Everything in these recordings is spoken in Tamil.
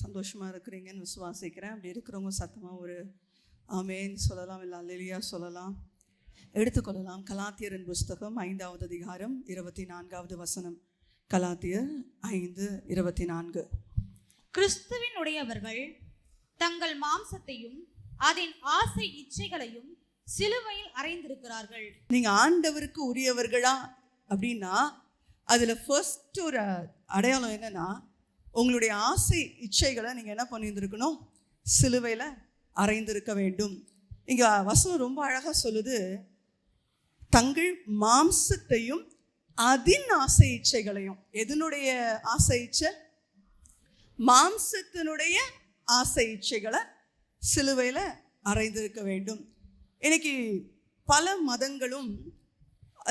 சந்தோஷமாக இருக்கிறீங்கன்னு விசுவாசிக்கிறேன். அப்படி இருக்கிறவங்க சத்தமாக ஒரு ஆமேன் சொல்லலாம், இல்லை அல்லேலூயா சொல்லலாம். எடுத்துக்கொள்ளலாம். கலாத்தியரின் புஸ்தகம் 5வது அதிகாரம் 24வது வசனம். கலாத்தியர் 5:24. கிறிஸ்துவினுடையவர்கள் தங்கள் மாம்சத்தையும் அதன் ஆசை இச்சைகளையும் சிலுவையில் அறைந்திருக்கிறார்கள். நீங்க ஆண்டவருக்கு உரியவர்களா அப்படின்னா அதுல ஃபர்ஸ்ட் ஒரு அடையாளம் என்னன்னா, உங்களுடைய ஆசை இச்சைகளை நீங்க என்ன பண்ணியிருந்திருக்கணும்? சிலுவையில அறைந்திருக்க வேண்டும். இங்க வசனம் ரொம்ப அழகா சொல்லுது, தங்கள் மாம்சத்தையும் அதன் ஆசை இச்சைகளையும். எதனுடைய ஆசை இச்சை? மாம்சத்தினுடைய ஆசை இச்சைகளை சிலுவையில அறைந்திருக்க வேண்டும். இன்னைக்கு பல மதங்களும்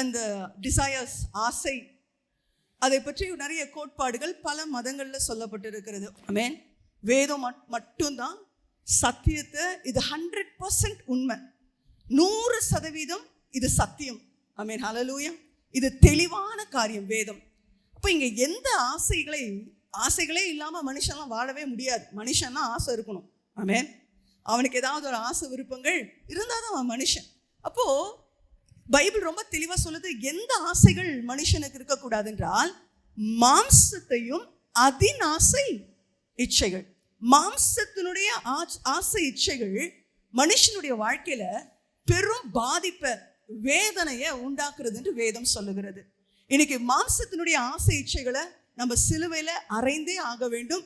அந்த டிசையர்ஸ், ஆசை, அதை பற்றி நிறைய கோட்பாடுகள் பல மதங்களில் சொல்லப்பட்டிருக்கிறது. ஆமென். வேதம் மட்டும்தான் சத்தியத்தை, இது 100% உண்மை, 100% இது சத்தியம். ஆமென், ஹல்லேலூயா. இது தெளிவான காரியம் வேதம். அப்போ இங்கே எந்த ஆசைகளே இல்லாமல் மனுஷன்லாம் வாழவே முடியாது. மனுஷன்னா ஆசை இருக்கணும். ஆமென். அவனுக்கு ஏதாவது ஒரு ஆசை விருப்பங்கள் இருந்தால் தான் அவன் மனுஷன். அப்போது பைபிள் ரொம்ப தெளிவாக சொல்லுது, எந்த ஆசைகள் மனுஷனுக்கு இருக்கக்கூடாது என்றால் மாம்சத்தையும் அதன் ஆசை இச்சைகள். மாம்சத்தினுடைய ஆசை இச்சைகள் மனுஷனுடைய வாழ்க்கையில பெரும் பாதிப்பை, வேதனையை உண்டாக்குறது என்று வேதம் சொல்லுகிறது. இன்னைக்கு மாம்சத்தினுடைய ஆசை இச்சைகளை நம்ம சிலுவையில அறைந்தே ஆக வேண்டும்.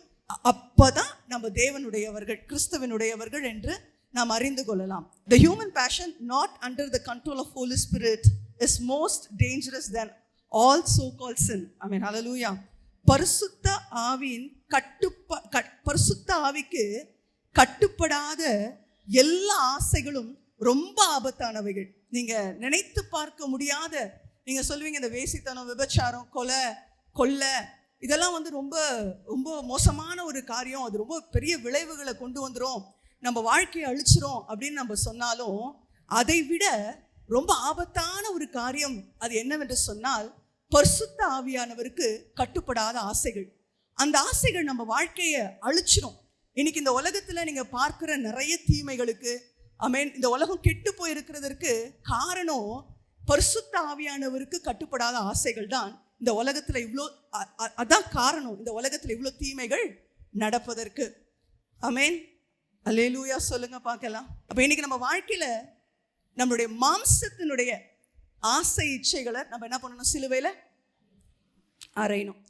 அப்பதான் நம்ம தேவனுடையவர்கள், கிறிஸ்துவனுடையவர்கள் என்று நாம் அறிந்து கொள்ளலாம். The human passion not under the control of Holy Spirit is most dangerous than all so-called sin. Amen, hallelujah. பரிசுத்த ஆவிக்கு கட்டுப்படாத எல்லா ஆசைகளும் ரொம்ப ஆபத்தானவைகள். நீங்க நினைத்து பார்க்க முடியாத, நீங்க சொல்லுவீங்க இந்த வேசித்தனம், விபச்சாரம், கொலை இதெல்லாம் ரொம்ப ரொம்ப மோசமான ஒரு காரியம், அது ரொம்ப பெரிய விளைவுகளை கொண்டு வந்துடும், நம்ம வாழ்க்கையை அழிச்சிரும் அப்படின்னு நம்ம சொன்னாலும், அதை விட ரொம்ப ஆபத்தான ஒரு காரியம் அது என்னவென்று சொன்னால் பரிசுத்த ஆவியானவருக்கு கட்டுப்படாத ஆசைகள். அந்த ஆசைகள் நம்ம வாழ்க்கையை அழிச்சிரும். இன்னைக்கு இந்த உலகத்துல நீங்க பார்க்கிற நிறைய தீமைகளுக்கு, ஆமென், இந்த உலகம் கெட்டு போயிருக்கிறதற்கு காரணம் பரிசுத்த ஆவியானவருக்கு கட்டுப்படாத ஆசைகள் தான். இந்த உலகத்துல அதான் காரணம் இந்த உலகத்துல இவ்வளோ தீமைகள் நடப்பதற்கு. ஆமென், அல்லேலூயா சொல்லுங்க பார்க்கலாம். அப்ப இன்னைக்கு நம்ம வாழ்க்கையில நம்மளுடைய மாம்சத்தினுடைய ஆசை இச்சைகளை நம்ம என்ன பண்ணணும்? சிலுவையில அறையணும்.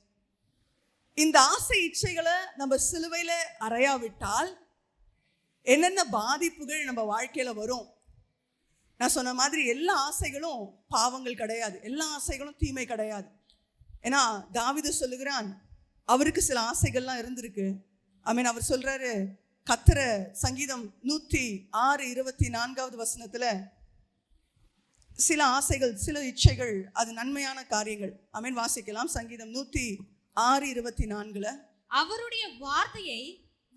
இந்த ஆசை இச்சைகளை நம்ம சிலுவையில அறையாவிட்டால் என்னென்ன பாதிப்புகள் நம்ம வாழ்க்கையில வரும்? நான் சொன்ன மாதிரி எல்லா ஆசைகளும் பாவங்கள் கிடையாது, எல்லா ஆசைகளும் தீமை கிடையாது. ஏன்னா தாவீது சொல்லுகிறான், அவருக்கு சில ஆசைகள்லாம் இருந்திருக்கு. ஆமென். அவர் சொல்றாரு, கர்த்தர சங்கீதம் 106:24வது வசனத்துல சில ஆசைகள், சில இச்சைகள் அது நன்மையான காரியங்கள். ஆமென். வாசிக்கலாம். சங்கீதம் 106:24. அவருடைய வார்த்தையை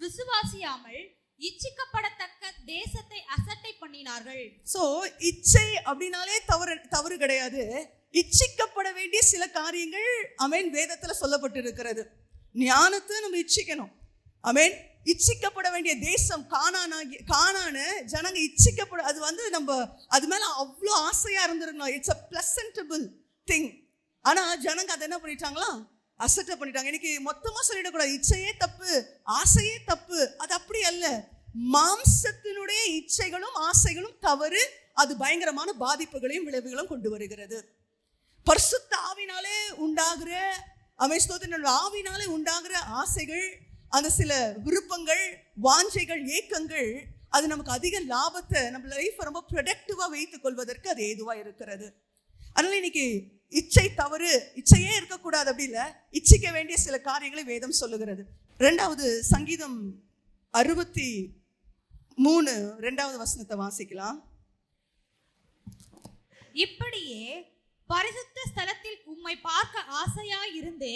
விசுவாசியாமல் இச்சிக்கப்படத்தக்க தேசத்தை அசட்டை பண்ணினார்கள். சோ இச்சை அப்படின்னாலே தவறு கிடையாது. இச்சிக்கப்பட வேண்டிய சில காரியங்கள் ஆமென் வேதத்துல சொல்லப்பட்டிருக்கிறது. ஞானத்தை நம்ம இச்சிக்கணும். ஆமென். இச்சிக்கப்பட வேண்டிய தேசம் கானானு ஜனங்க இச்சிக்கப்பட, அது நம்ம அது மேல அவ்வளோ ஆசையா இருந்திருக்கணும். It's a pleasantable thing. ஆனா ஜனங்க அதை என்ன பண்ணிட்டாங்களா? அசட்டை பண்ணிட்டாங்க. இன்னைக்கு மொத்தமா சொல்லிடக்கூடாது இச்சையே தப்பு, ஆசையே தப்பு. அது அப்படி அல்ல. மாம்சத்தினுடைய இச்சைகளும் ஆசைகளும் தவறு. அது பயங்கரமான பாதிப்புகளையும் விளைவுகளும் கொண்டு வருகிறது. பரிசுத்த ஆவினாலே உண்டாகிற ஆவினாலே உண்டாகிற ஆசைகள், அந்த சில விருப்பங்கள், வாஞ்சைகள், ஏக்கங்கள், அது நமக்கு அதிக லாபத்தை, நம்ம லைஃப்பை ரொம்ப ப்ரொடக்டிவா வைத்துக் கொள்வதற்கு அது ஏதுவா இருக்கிறது. அதனால இன்னைக்கு இச்சை தவறு, இச்சையே இருக்கக்கூடாது அப்படி இல்லை, இச்சிக்க வேண்டிய சில காரியங்களை வேதம் சொல்லுகிறது. 2வது சங்கீதம் 63:2வது வசனத்தை வாசிக்கலாம். இப்படியே பரிசுத்த ஸ்தலத்தில் உம்மை பார்க்க ஆசையாய் இருந்து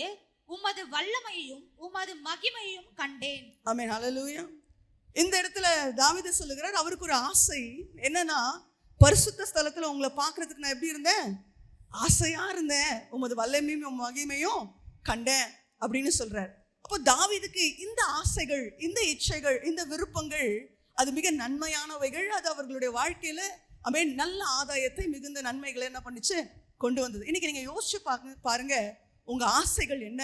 உமது வல்லமையையும் உமது மகிமையையும் கண்டேன். ஆமென், ஹல்லேலூயா. இந்த இடத்துல தாவீது சொல்லுகிறார், அவருக்கு ஒரு ஆசை என்னன்னா, பரிசுத்த ஸ்தலத்துல உங்களை பார்க்கறதுக்கு நான் எப்படி இருந்தேன்? ஆசையா இருந்தேன், உமது வல்லமையும் மகிமையும் கண்டேன் அப்படின்னு சொல்றார். அப்போ தாவீதுக்கு இந்த ஆசை ஆசைகள், இந்த இச்சைகள், இந்த விருப்பங்கள் அது மிக நன்மையானவைகள். அது அவர்களுடைய வாழ்க்கையில நல்ல ஆதாயத்தை, மிகுந்த நன்மைகளை என்ன பண்ணிச்சு கொண்டு வந்தது. இன்னைக்கு நீங்க யோசிச்சு பாருங்க, உங்க ஆசைகள் என்ன,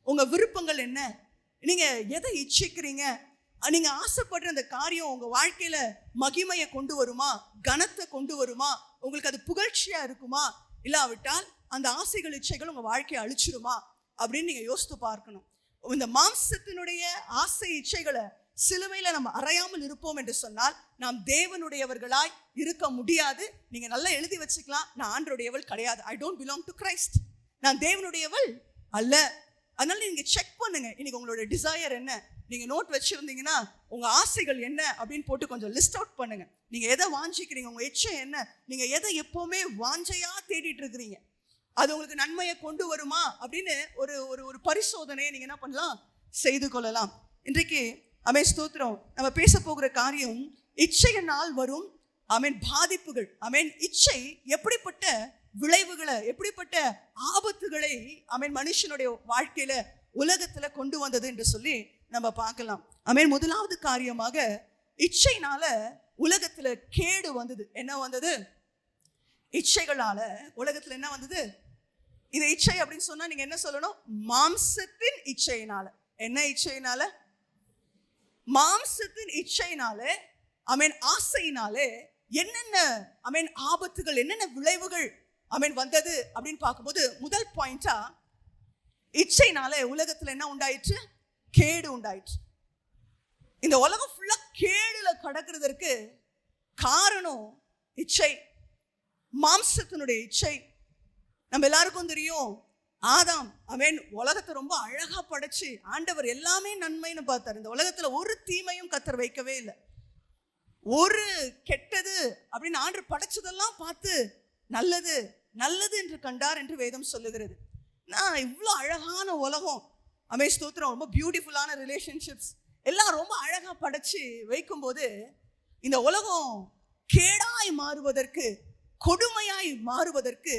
உங்க விருப்பங்கள் என்ன, நீங்க எதை இச்சிக்கிறீங்க, நீங்க ஆசைப்படுற அந்த காரியம் உங்க வாழ்க்கையில மகிமையை கொண்டு வருமா, கனத்தை கொண்டு வருமா, உங்களுக்கு அது புகழ்ச்சியா இருக்குமா, இல்லாவிட்டால் அந்த ஆசைகள் இச்சைகள் உங்க வாழ்க்கையை அழிச்சிருமா அப்படின்னு நீங்க யோசித்து பார்க்கணும். இந்த மாம்சத்தினுடைய ஆசை இச்சைகளை சிலுவையில நம்ம அறையாமல் இருப்போம் என்று சொன்னால் நாம் தேவனுடையவர்களாய் இருக்க முடியாது. நீங்க நல்லா எழுதி வச்சுக்கலாம், நான் ஆண்டவருடையவள் கிடையாது. I don't belong to Christ. நான் தேவனுடையவள் அல்ல. அதனால நீங்க செக் பண்ணுங்க, இன்னைக்கு உங்களோட டிசையர் என்ன. நீங்க நோட் வச்சிருந்தீங்கன்னா உங்க ஆசைகள் என்ன அப்படின்னு போட்டு கொஞ்சம் லிஸ்ட் அவுட் பண்ணுங்க. நீங்க எதை வாஞ்சிக்கிறீங்க, உங்க இச்சை என்ன, நீங்க எதை எப்பவுமே வாஞ்சையா தேடிட்டு இருக்கிறீங்க, அது உங்களுக்கு நன்மையை கொண்டு வருமா அப்படின்னு ஒரு ஒரு பரிசோதனையை நீங்க என்ன பண்ணலாம், செய்து கொள்ளலாம். இன்றைக்கு ஸ்தோத்திரம், நம்ம பேச போகிற காரியம் இச்சையினால் வரும் பாதிப்புகள். இச்சை எப்படிப்பட்ட விளைவுகளை, எப்படிப்பட்ட ஆபத்துகளை மனுஷனுடைய வாழ்க்கையில உலகத்துல கொண்டு வந்தது என்று சொல்லி நம்ம பார்க்கலாம். முதலாவது காரியமாக இச்சைனால உலகத்துல கேடு வந்தது. என்ன வந்தது? இச்சைகளால உலகத்துல என்ன வந்தது? இது இச்சை அப்படின்னு சொன்னா நீங்க என்ன சொல்லணும்? மாம்சத்தின் இச்சையினால. என்ன இச்சையினால? மாம்சத்தின் இச்சையினாலே ஆசையினாலே என்னென்ன ஆபத்துகள், என்னென்ன விளைவுகள் வந்தது அப்படின்னு பார்க்கும்போது, முதல் பாயிண்டா இச்சைனாலே உலகத்துல என்ன உண்டாயிற்று? கேடு உண்டாயிற்று. இந்த உலகம் ஃபுல்லா கேடுல கடக்கிறதற்கு காரணம் இச்சை, மாம்சத்தினுடைய இச்சை. நம்ம எல்லாருக்கும் தெரியும், ஆதாம் உலகத்தை ரொம்ப அழகா படைச்சு ஆண்டவர் எல்லாமே நன்மைன்னு பார்த்தார். இந்த உலகத்துல ஒரு தீமையும் கர்த்தர் வைக்கவே இல்லை. ஒரு கெட்டது அப்படின்னு ஆண்டவர் படைச்சதெல்லாம் பார்த்து நல்லது நல்லது என்று கண்டார் என்று வேதம் சொல்லுகிறது. நான் இவ்வளோ அழகான உலகம், ஸ்தோத்திரம், ரொம்ப பியூட்டிஃபுல்லான ரிலேஷன்ஷிப்ஸ் எல்லாம் ரொம்ப அழகா படைச்சு வைக்கும்போது இந்த உலகம் கேடாய் மாறுவதற்கு, கொடுமையாய் மாறுவதற்கு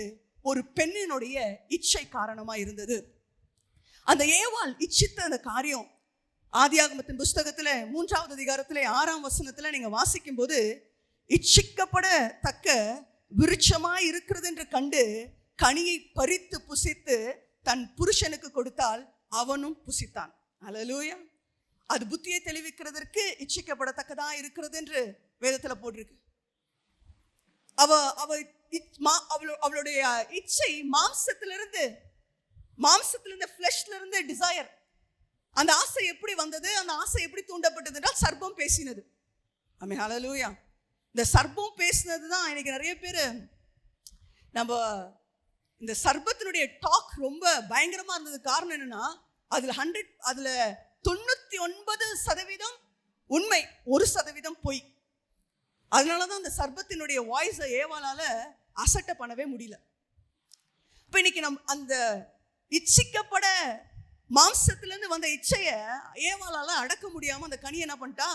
ஒரு பெண்ணினுடைய இச்சை காரணமா இருந்தது. அந்த ஏவாள் இச்சித்த அந்த காரியம் ஆதியாகமத்தின் புஸ்தகத்துல 3வது அதிகாரத்துல 6ஆம் வசனத்துல நீங்க வாசிக்கும் போது, இச்சிக்கப்படத்தக்க விருட்சமாய் இருக்கிறது என்று கண்டு கனியை பறித்து புசித்து தன் புருஷனுக்கு கொடுத்தால் அவனும் புசித்தான். அல்லேலூயா. அது புத்தியை தெளிவிக்கிறதற்கு இச்சிக்கப்படத்தக்கதா இருக்கிறது என்று வேதத்துல போட்டிருக்கு. அவளுடைய இச்சை மாம்சத்திலிருந்து ஃப்ளஷ்ல இருந்து டிசையர். அந்த ஆசை எப்படி வந்தது? அந்த ஆசை எப்படி தூண்டப்பட்டது என்றால் சர்ப்பம் பேசினது. ஹல்லேலூயா. இந்த சர்ப்பம் பேசினது தான் இன்னைக்கு நிறைய பேர் நம்ம இந்த சர்ப்பத்தினுடைய டாக் ரொம்ப பயங்கரமா இருந்தது. காரணம் என்னன்னா, அதுல 99% உண்மை, 1% பொய். அதனாலதான் அந்த சர்ப்பத்தினுடைய வாய்ஸை ஏவாளால அசட்ட பண்ணவே முடியல. இப்ப இன்னைக்கு அந்த இச்சிக்கப்பட மாம்சத்திலிருந்து வந்த இச்சைய ஏவாளால அடக்க முடியாம அந்த கனியை என்ன பண்ணிட்டா?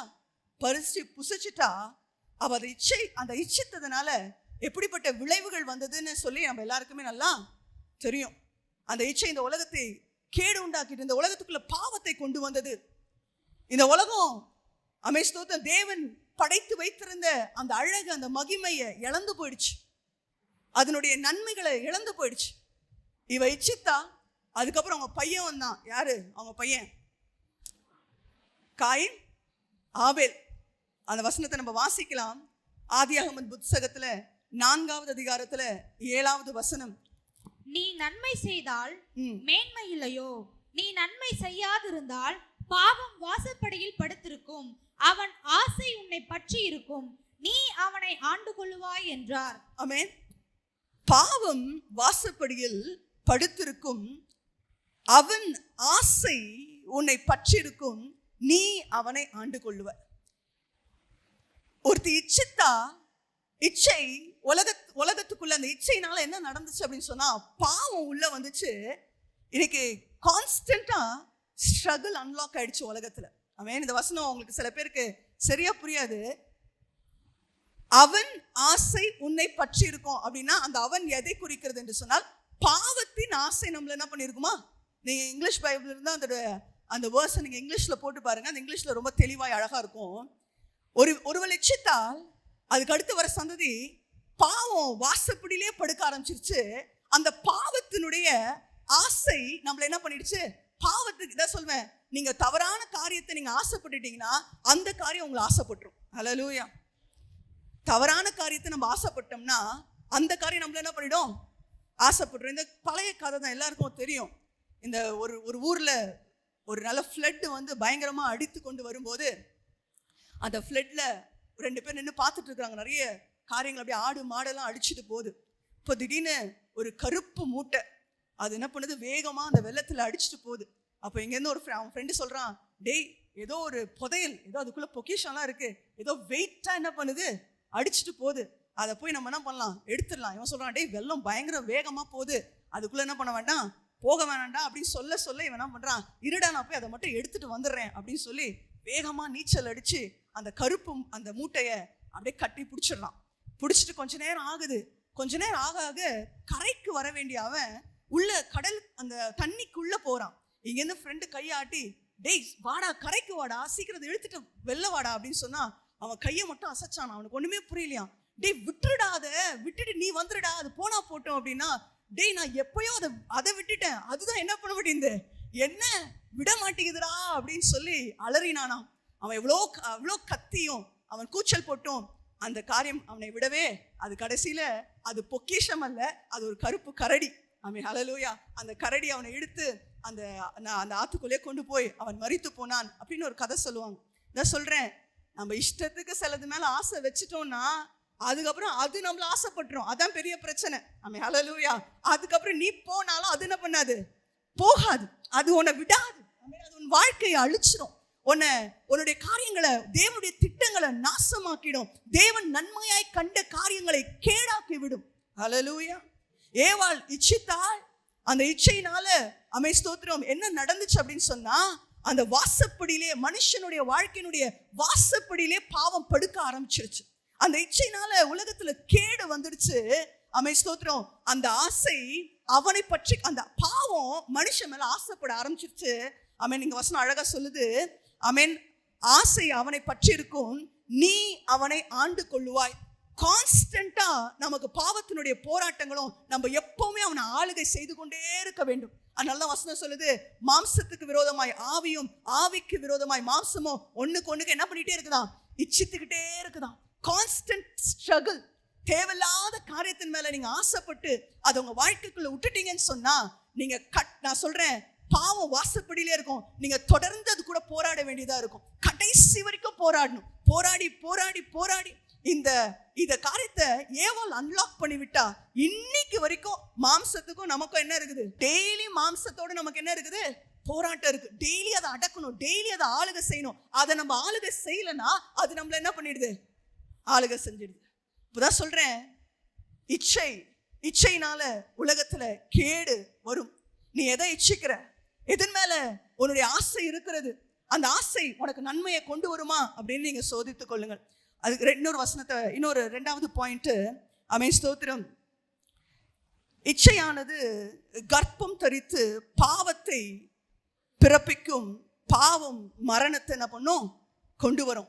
பறிச்சு புசிச்சுட்டா. அவ அந்த இச்சித்ததுனால எப்படிப்பட்ட விளைவுகள் வந்ததுன்னு சொல்லி நம்ம எல்லாருக்குமே நல்லா தெரியும். அந்த இச்சை இந்த உலகத்தை கேடு உண்டாக்கிட்டு இந்த உலகத்துக்குள்ள பாவத்தை கொண்டு வந்தது. இந்த உலகம் ஸ்தோத்திரம், தேவன் படைத்து வைத்திருந்த அந்த அழகு, அந்த மகிமையை இழந்து போயிடுச்சு. அதனுடைய நன்மைகளை இழந்து போயிடுச்சு. இவ இச்சித்தா. அதுக்கப்புறம் அவங்க பையன் வந்தான். யாரு அவங்க பையன்? காயின், ஆபேல். அந்த வசனத்தை நம்ம வாசிக்கலாம். ஆதியாகமம் புத்தகத்துல 4வது அதிகாரத்துல 7வது வசனம். நீ நன்மை செய்தால் மேன்மை இல்லையோ? நீ நன்மை செய்யாதிருந்தால் பாவம் வாசற்படியில் படுத்திருக்கும், அவன் ஆசை உன்னை பற்றி இருக்கும், நீ அவனை ஆண்டு கொள்ளுவாய் என்றார். ஆமென். பாவம் வாசற்படியில் படுத்திருக்கும், அவன் ஆசை உன்னை பற்றிருக்கும், நீ அவனை ஆண்டு கொள்ளுவ. ஒருத்தி இச்சித்தா. இச்சை உலகத்துக்குள்ள அந்த இச்சைனால என்ன நடந்துச்சு அப்படின்னு சொன்னா, பாவம் உள்ள வந்துச்சு. இன்னைக்கு கான்ஸ்டன்டா ஸ்ட்ரகிள் அன்லாக் ஆயிடுச்சு உலகத்துல. இந்த வசனம் உங்களுக்கு சில பேருக்கு சரியா புரியாது. அவன் ஆசை உன்னை பற்றி இருக்கும் அப்படின்னா அந்த அவன் எதை குறிக்கிறது என்று சொன்னால், பாவத்தின் ஆசை நம்மள என்ன பண்ணிருக்குமா? நீங்க இங்கிலீஷ் பைபிள் இருந்தா அந்த அந்த வேர்ஸை நீங்க இங்கிலீஷ்ல போட்டு பாருங்க. அந்த இங்கிலீஷ்ல ரொம்ப தெளிவாய் அழகா இருக்கும். ஒருவள் இச்சித்தால் அதுக்கு அடுத்து வர சந்ததி பாவம் வாசப்படியிலே படுக்க ஆரம்பிச்சிருச்சு. அந்த பாவத்தினுடைய ஆசை நம்மள என்ன பண்ணிடுச்சு? பாவத்துக்கு இதான் சொல்வேன், நீங்க தவறான காரியத்தை நீங்க ஆசைப்பட்டுட்டீங்கன்னா அந்த காரியம் உங்களை ஆசைப்பட்டுரும். ஹல்லேலூயா. தவறான காரியத்தை நம்ம ஆசைப்பட்டோம்னா அந்த காரியம் நம்மள என்ன பண்ணிடும்? ஆசைப்பட்டுரும். இந்த பழைய கதை தான் எல்லாருக்கும் தெரியும். இந்த ஒரு ஊர்ல ஒரு நல்ல ஃப்ளட் வந்து பயங்கரமா அடித்து கொண்டு வரும்போது அந்த ஃப்ளட்ல 2 பேர் நின்று பார்த்துட்டு இருக்காங்க. நிறைய காரியங்கள் அப்படியே ஆடு மாடெல்லாம் அடிச்சுட்டு போகுது. இப்போ திடீர்னு ஒரு கருப்பு மூட்டை அது என்ன பண்ணுது? வேகமா அந்த வெள்ளத்துல அடிச்சுட்டு போகுது. அப்போ இங்கேருந்து அவன் ஃப்ரெண்டு சொல்றான், டேய் ஏதோ ஒரு புதையல், ஏதோ அதுக்குள்ள பொக்கிஷன்லாம் இருக்கு, ஏதோ வெயிட்டா என்ன பண்ணுது? அடிச்சுட்டு போகுது. அதை போய் நம்ம என்ன பண்ணலாம்? எடுத்துடலாம். இவன் சொல்றான், டேய் வெள்ளம் பயங்கர வேகமா போகுது, அதுக்குள்ள என்ன பண்ண வேண்டாம், போக வேண்டாம்டா அப்படின்னு சொல்ல இவன் என்ன பண்றான்? இருடா நான் போய் அதை மட்டும் எடுத்துட்டு வந்துடுறேன் அப்படின்னு சொல்லி வேகமா நீச்சல் அடிச்சு அந்த கருப்பு அந்த மூட்டையை அப்படியே கட்டி பிடிச்சிடலாம். பிடிச்சிட்டு கொஞ்ச நேரம் ஆகுது. கொஞ்ச நேரம் ஆக கரைக்கு வர வேண்டிய அவன் உள்ள கடல் அந்த தண்ணிக்குள்ள போறான். இங்கேருந்து ஃப்ரெண்டு கையாட்டி, டேய் வாடா கரைக்கு வாடா, சீக்கிரம் இழுத்துட்டு வெளில வாடா அப்படின்னு சொன்னா அவன் கையை மட்டும் அசைச்சான். அவனுக்கு ஒண்ணுமே புரியலையாம். டேய் விட்டுடா, அதை விட்டுட்டு நீ வந்துடுடா, அது போனா போட்டோம் அப்படின்னா, டேய் நான் எப்பயோ அதை விட்டுட்டேன், அதுதான் என்ன பண்ண முடியுது, என்ன விட மாட்டேங்குதுடா அப்படின்னு சொல்லி அலறினானாம். அவன் எவ்வளோ கத்தியும் அவன் கூச்சல் போட்டும் அந்த காரியம் அவனை விடவே, அது கடைசியில அது பொக்கிஷம் அல்ல, அது ஒரு கருப்பு கரடி. ஆமென், ஹல்லேலூயா. அந்த கரடி அவனை எடுத்து அந்த ஆத்துக்குள்ளே கொண்டு போய் அவன் மரித்து போனான் அப்படின்னு ஒரு கதை சொல்லுவாங்க. நான் சொல்றேன், நம்ம இஷ்டத்துக்கு சிலது மேல ஆசை வச்சுட்டோம்னா அதுக்கப்புறம் அது நம்மள ஆசைப்பட்டுரும். அதான் பெரிய பிரச்சனை. ஆமென், ஹல்லேலூயா. அதுக்கப்புறம் நீ போனாலும் அது என்ன பண்ணாது? போகாது. அது உன்னை விடாது. ஆமென். அது உன் வாழ்க்கையை அழிச்சிடும். உன்னுடைய காரியங்களை, தேவனுடைய திட்டங்களை நாசமாக்கிடும். தேவன் நன்மையாய் கண்ட காரியங்களை கேடாக்கி விடும். ஹல்லேலூயா. ஏவாள் இச்சித்தாள். அந்த இச்சையினால ஆமென் ஸ்தோத்திரம் என்ன நடந்துச்சு அப்படின்னு சொன்னா, அந்த வாசப்படியிலே, மனுஷனுடைய வாழ்க்கையினுடைய வாசப்படியிலே பாவம் படுக்க ஆரம்பிச்சிருச்சு. அந்த இச்சையினால உலகத்துல கேடு வந்துடுச்சு. ஆமென் ஸ்தோத்திரம். அந்த ஆசை அவனை பற்றி, அந்த பாவம் மனுஷன் மேல ஆசைப்பட ஆரம்பிச்சிருச்சு. ஆமென். நீங்க வசனம் அழகா சொல்லுது. ஆமென். ஆசை அவனை பற்றி இருக்கும், நீ அவனை ஆண்டு கொள்ளுவாய். கான்ஸ்டன்டா நமக்கு பாவத்தினுடைய போராட்டங்களும் நம்ம எப்பவுமே அவனை ஆளுகை செய்து கொண்டே இருக்க வேண்டும். அதனாலதான் வசனம் சொல்லுது, மாம்சத்துக்கு விரோதமாய் ஆவியும், ஆவிக்கு விரோதமாய் மாம்சமும் ஒண்ணுக்கு என்ன பண்ணிட்டே இருக்குதான்? இச்சித்துக்கிட்டே இருக்குதான். Constant struggle. தேவையில்லாத காரியத்தின் மேல நீங்க ஆசைப்பட்டு அதை உங்க வாழ்க்கைக்குள்ள விட்டுட்டீங்கன்னு சொன்னா, நீங்க நான் சொல்றேன், பாவம் வாசப்படியிலே இருக்கும். நீங்க தொடர்ந்து அது கூட போராட வேண்டியதா இருக்கும். கடைசி வரைக்கும் போராடணும். போராடி இந்த காரியத்தை ஏவாள் அன்லாக் பண்ணி விட்டா, இன்னைக்கு வரைக்கும் மாம்சத்துக்கும் நமக்கும் என்ன இருக்குது? டெய்லி மாம்சத்தோட நமக்கு என்ன இருக்குது? போராட்டம் இருக்கு. டெய்லி அதை அடக்கணும், டெய்லி அதை ஆளுகை செய்யணும். அதை நம்ம ஆளுகை செய்யலன்னா அது நம்மள என்ன பண்ணிடுது? ஆளுகை செஞ்சிடுது. இப்பதான் சொல்றேன், இச்சையினால உலகத்துல கேடு வரும். நீ எதை இச்சிக்கிற, எதன் மேல உன்னுடைய ஆசை இருக்கிறது, அந்த ஆசை உனக்கு நன்மையை கொண்டு வருமா அப்படின்னு நீங்க சோதித்துக் கொள்ளுங்கள். அதுக்கு இன்னொரு 2வது பாயிண்ட். ஆமென் ஸ்தோத்திரம். இச்சையானது கர்ப்பம் தரித்து பாவத்தை பிறப்பிக்கும். பாவம் மரணத்தை என்ன பண்ணும்? கொண்டு வரும்.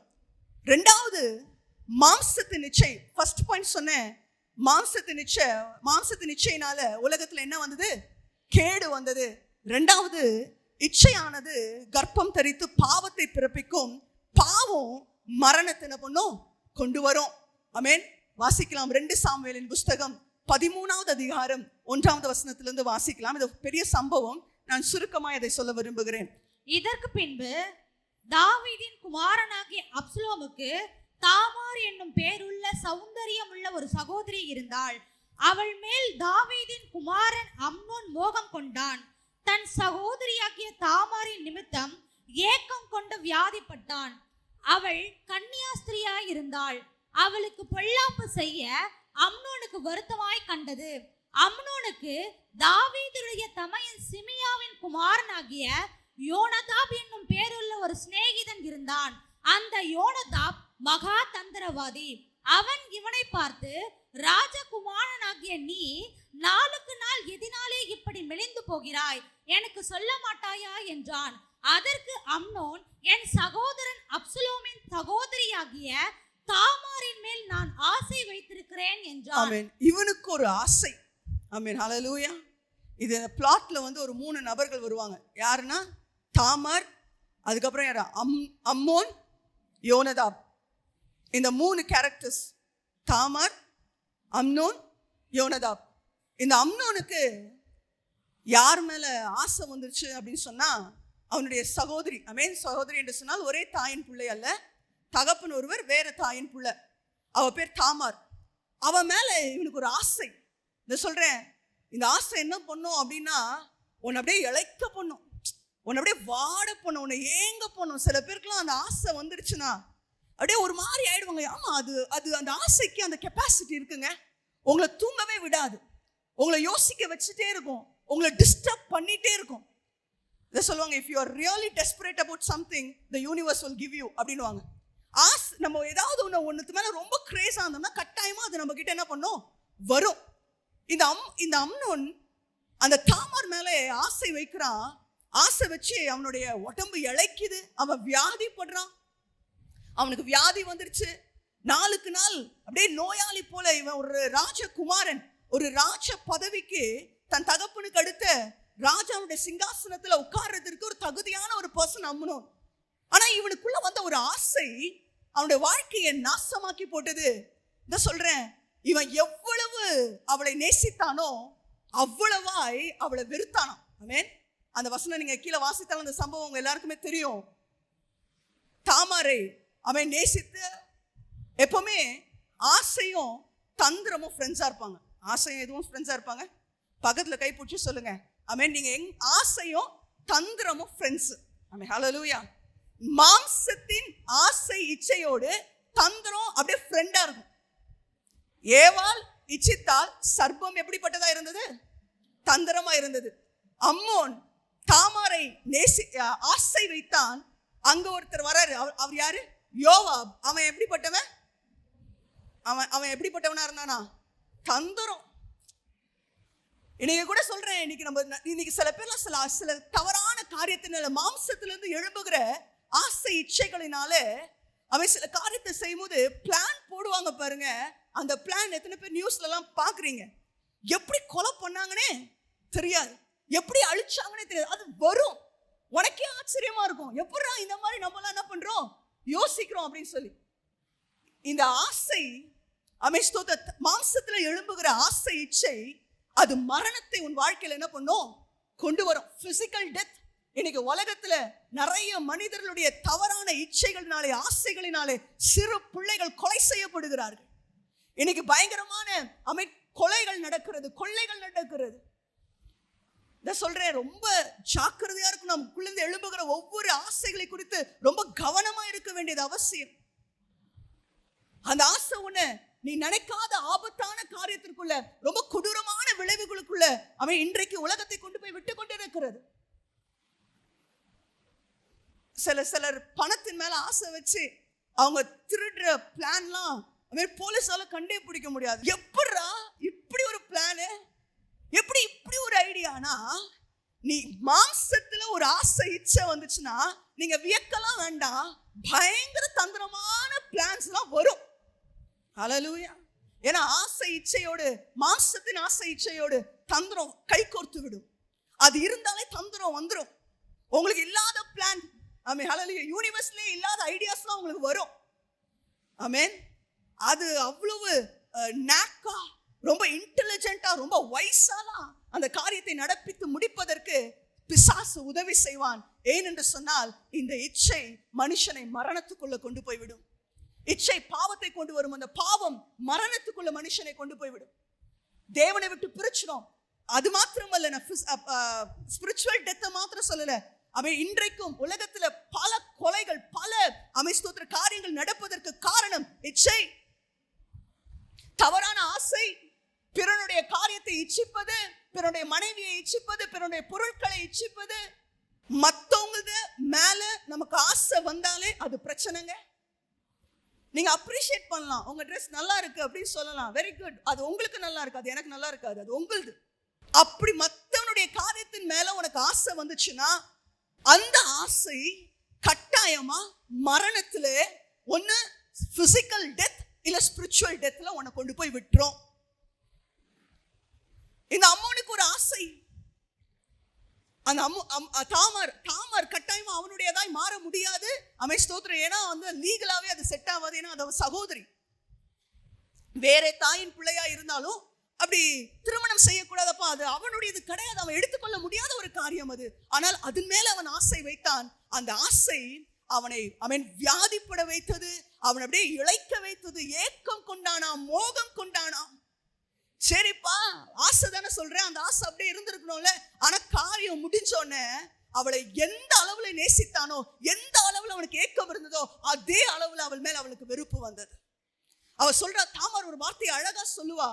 2வது மாம்சத்தின் இச்சை. ஃபர்ஸ்ட் பாயிண்ட் சொன்னேன், மாம்சத்தின் இச்சையினால உலகத்துல என்ன வந்தது? கேடு வந்தது. 2வது இச்சையானது கர்ப்பம் தரித்து பாவத்தை பிறப்பிக்கும். பாவம் மரணத்தை என்ன பண்ணும்? கொண்டு வரும். ஆமென். வாசிக்கலாம் 2 சாமுவேலின் புஸ்தகம் 13வது அதிகாரம் 1வது வசனத்திலிருந்து வாசிக்கலாம். இது பெரிய சம்பவம். நான் சுருக்கமா இதை சொல்ல விரும்புகிறேன். இதற்கு பின்பு தாவீதின் குமாரனாகிய அப்சலோமுக்கு தாமார் என்னும் பேருள்ள சௌந்தரியம் உள்ள ஒரு சகோதரி இருந்தாள். அவள் மேல் தாவீதின் குமாரன் அம்னோன் மோகம் கொண்டான். தன் சகோதரியாகிய தாமாரின் நிமித்தம் ஏக்கம் கொண்டு வியாதிப்பட்டான். அவள் கன்னியாஸ்திரியாய் இருந்தாள். அவளுக்கு பொல்லாப்பு செய்ய அம்னோனுக்கு வருத்தமாய் கண்டது. அம்னோனுக்கு தாவீதுடைய தமையன் சிமியாவின் குமாரனாகிய யோனதாப் என்னும் பேருள்ள ஒரு சிநேகிதன் இருந்தான். அந்த யோனதாப் மகா தந்திரவாதி. அவன் இவனை பார்த்து, ராஜகுமாரனாகிய நீ நாளுக்கு நாள் எதினாலே இப்படி மெலிந்து போகிறாய், எனக்கு சொல்ல மாட்டாயா என்றான். அதற்கு அம்னோன், என் சகோதரன் அப்சலோமின் சகோதரியாகிய தாமாரின் மேல் நான் ஆசை வைத்திருக்கிறேன் என்றான். ஆமென். இவனுக்கு ஒரு ஆசை. ஆமென். ஹல்லேலூயா. இது பிளாட்ல ஒரு 3 நபர்கள் வருவாங்க. யாருன்னா தாமார், அதுக்கப்புறம் யாரா, அம்மோன், யோனதாப். இந்த 3 கேரக்டர்ஸ், தாமார், அம்னோன், யோனதாப். இந்த அம்னோனுக்கு யார் மேல ஆசை வந்துருச்சு அப்படின்னு சொன்னா அவனுடைய சகோதரி. ஆமென். சகோதரி என்று சொன்னால் ஒரே தாயின் பிள்ளை அல்ல, தகப்பன் ஒருவர், வேற தாயின் பிள்ளை. அவ பேர் தாமார். அவ மேல இவனுக்கு ஒரு ஆசை. நான் சொல்றேன், இந்த ஆசை என்ன பண்ணும் அப்படின்னா உன்னை அப்படியே இழைக்க பண்ணும், உன்னை அப்படியே வாட பண்ணும், உன்னை ஏங்க பண்ணும். சில பேருக்குலாம் அந்த ஆசை வந்துருச்சுன்னா அப்படியே ஒரு மாதிரி ஆயிடுவாங்க. ஆமா, அது அந்த ஆசைக்கு அந்த கெப்பாசிட்டி இருக்குங்க. உங்களை தூங்கவே விடாது, உங்களை யோசிக்க வச்சுட்டே இருக்கும், உங்களை டிஸ்டர்ப் பண்ணிட்டே இருக்கும். இதை சொல்லுவாங்க, if you are really desperate about something the universe will give you அப்படின்னுவாங்க. நம்ம ஏதாவது ஒன்றுத்து மேலே ரொம்ப கிரேஸாக இருந்தோம்னா கட்டாயமாக அது நம்ம கிட்ட என்ன பண்ணும், வரும். இந்த அம்னோன் அந்த தாமார் மேலே ஆசை வைக்கிறான். ஆசை வச்சு அவனுடைய உடம்பு இழைக்குது, அவன் வியாதிப்படுறான். அவனுக்கு வியாதி வந்துருச்சு. நாளுக்கு நாள் அப்படியே நோயாளி போல. இவன் ஒரு ராஜகுமாரன், ஒரு ராஜ பதவிக்கு தன் தகப்பனுக்கு அடுத்த ராஜாவுடைய சிங்காசனத்துல உட்கார்றதுக்கு ஒரு தகுதியான ஒரு பர்சன் அம்னோன். ஆனா இவனுக்குள்ள வந்த ஒரு ஆசை அவனுடைய வாழ்க்கையை நாசமாக்கி போட்டது. இத சொல்றேன், இவன் எவ்வளவு அவளை நேசித்தானோ அவ்வளவாய் அவளை வெறுத்தானோ. ஆமென். அந்த வசனம் நீங்க கீழே வாசித்தாலும் அந்த சம்பவம் உங்க எல்லாருக்குமே தெரியும். தாமாரை அவன் நேசித்து, எப்பவுமே ஆசையும் தந்திரமும் ஃப்ரெண்ட்ஸா இருப்பாங்க. ஆசையும் எதுவும் ஃப்ரெண்ட்ஸா இருப்பாங்க. பக்கத்துல கை பிடிச்சி சொல்லுங்க, ஆமென். நீங்க ஆசையும் தந்திரமும் ஃப்ரெண்ட்ஸ். ஆமென். ஹல்லேலூயா. மாம்சத்தின் ஆசை இச்சையோடு தந்திரம் அப்படியே ஃப்ரெண்டா இருக்கும். ஏவாள் இச்சித்தால் சர்ப்பம் எப்படிப்பட்டதா இருந்தது, தந்திரமா இருந்தது. அம்மோன் தாமாரை ஆசை வைத்தான். அங்க ஒருத்தர் வராரு, அவர் யாரு, யோவாப். அவன் எப்படிப்பட்டவன், அவன் எப்படிப்பட்டவனா இருந்தானா, தந்திரம். இன்னைக்கு கூட சொல்றேன், இன்னைக்கு சில பேர்லாம் சில தவறான காரியத்தினால, மாம்சத்திலிருந்து எழும்புகிற ஆசை இச்சைகளினால அவன் சில காரியத்தை செய்யும்போது பிளான் போடுவாங்க பாருங்க. அந்த பிளான் எத்தனை பேர் நியூஸ்ல எல்லாம் பாக்குறீங்க. எப்படி கொலை பண்ணாங்கன்னே தெரியாது, எப்படி அழிச்சாங்கன்னே தெரியாது. அது வரும், உனக்கே ஆச்சரியமா இருக்கும். எப்படா இந்த மாதிரி நம்மளாம் என்ன பண்றோம், யோசிக்கிறோம் அப்படின்னு சொல்லி. இந்த ஆசை மாம்சத்துல எழும்புகிற ஆசை இச்சை அது மரணத்தை உன் வாழ்க்கையில என்ன பண்ணும், கொண்டு வரும். Physical death. இன்னைக்கு உலகத்துல நிறைய மனிதர்களுடைய தவறான இச்சைகளினாலே, ஆசைகளினாலே சிறு பிள்ளைகள் கொலை செய்யப்படுகிறார்கள். இன்னைக்கு பயங்கரமான கொலைகள் நடக்கிறது, கொள்ளைகள் நடக்கிறது. இத சொல்றேன், ரொம்ப ஜாக்கிரதையா இருக்கும். நமக்குள்ள எழும்புகிற ஒவ்வொரு ஆசைகளை குறித்து ரொம்ப கவனமா இருக்க வேண்டியது அவசியம். அந்த ஆசை உன்னை நீ நினைக்காத ஆபத்தான காரியத்திற்குள்ள, ரொம்ப கொடூரமான விளைவுகளுக்குள்ள அவன் இன்றைக்கு உலகத்தை கொண்டு போய் விட்டு கொண்டு இருக்கிறது. சிலர் பணத்தின் மேல ஆசை வச்சு அவங்க திருடுற பிளான்லாம் போலீஸால கண்டே பிடிக்க முடியாது. எப்படா இப்படி ஒரு பிளான், எப்படி இப்படி ஒரு ஐடியானா, நீ மாம்சத்துல ஒரு ஆசை இச்சை வந்துச்சுன்னா நீங்க வியக்கலாம் வேண்டாம், பயங்கர தந்திரமான பிளான்ஸ் எல்லாம் வரும். ஹல்லேலூயா. ஏன்னா ஆசை இச்சையோடு, மாம்சத்தின் ஆசை இச்சையோடு தந்திரம் கை கோர்த்து விடும். அது இருந்தாலே தந்திரம் வந்துடும். உங்களுக்கு இல்லாத பிளான், ஆமென், ஹல்லேலூயா, யூனிவர்ஸ்லயே இல்லாத ஐடியாஸ்லாம் உங்களுக்கு வரும். ஆமென். அது அவ்வளவு நாக்கா, ரொம்ப இன்டெலிஜென்ட்டா, ரொம்ப வைஸாலாம் அந்த காரியத்தை நடப்பித்து முடிப்பதற்கு பிசாசு உதவி செய்வான். ஏனென்று சொன்னால் இந்த இச்சை மனுஷனை மரணத்துக்குள்ள கொண்டு போய்விடும். இச்சை பாவத்தை கொண்டு வரும். அந்த பாவம் மரணத்துக்குள்ள மனுஷனை கொண்டு போய்விடும். தேவனை விட்டு பிரிச்சிடும். அது மாத்திரமல்ல, நான் ஸ்பிரிச்சுவல் டெத்தை மாத்திரம் சொல்லல. அவன் இன்றைக்கும் உலகத்துல பல கொலைகள், பல ஸ்தோத்திர காரியங்கள் நடப்பதற்கு காரணம் இச்சை, தவறான ஆசை, பிறனுடைய காரியத்தை இச்சிப்பது, பிறனுடைய மனைவியை இச்சிப்பது, பிறனுடைய பொருட்களை இச்சிப்பது. மத்தவங்க மேல நமக்கு ஆசை வந்தாலே அது பிரச்சனைங்க. நீங்க அப்ரிஷியேட் பண்ணலாம், உங்க ட்ரெஸ் நல்லா இருக்கு அப்படின்னு சொல்லலாம், வெரி குட். அது உங்களுக்கு நல்லா இருக்கு, அது எனக்கு நல்லா இருக்காது, அது உங்களுது. அப்படி மத்தவனுடைய காரியத்தின் மேல உனக்கு ஆசை வந்துச்சுன்னா அந்த ஆசை கட்டாயமா மரணத்துல ஒன்னு பிசிக்கல் டெத் இல்ல ஸ்பிரிச்சுவல் டெத்ல உன்னை கொண்டு போய் விட்டுரும். இந்த அம்மோனுக்கு ஒரு ஆசை, அந்த தாமார் கட்டாயமா அவனுடையதாய் மாற முடியாது. ஸ்தோத்திரம். ஏன்னா லீகலாவே அது செட் ஆகாது. ஏன்னா அது சகோதரி, வேற தாயின் பிள்ளையா இருந்தாலும் அப்படி திருமணம் செய்யக்கூடாதப்பா, அது அவனுடையது கிடையாது, அவன் எடுத்துக்கொள்ள முடியாத ஒரு காரியம் அது. ஆனால் அதன் மேல அவன் ஆசை வைத்தான். அந்த ஆசை அவன் வியாதிப்பட வைத்தது, அவன் அப்படியே இழைக்க வைத்தது. ஏக்கம் கொண்டானாம், மோகம் கொண்டானாம். சரிப்பா, ஆசை தானே சொல்றேன், அந்த ஆசை அப்படியே இருந்திருக்கணும்ல. ஆனா காரியம் முடிஞ்சோடனே அவளை எந்த அளவுல நேசித்தானோ, எந்த அளவுல அவனுக்கு ஏக்கம் இருந்ததோ, அதே அளவுல அவள் மேல அவளுக்கு வெறுப்பு வந்தது. அவ சொல்றா, தாமார் ஒரு வார்த்தையை அழகா சொல்லுவா,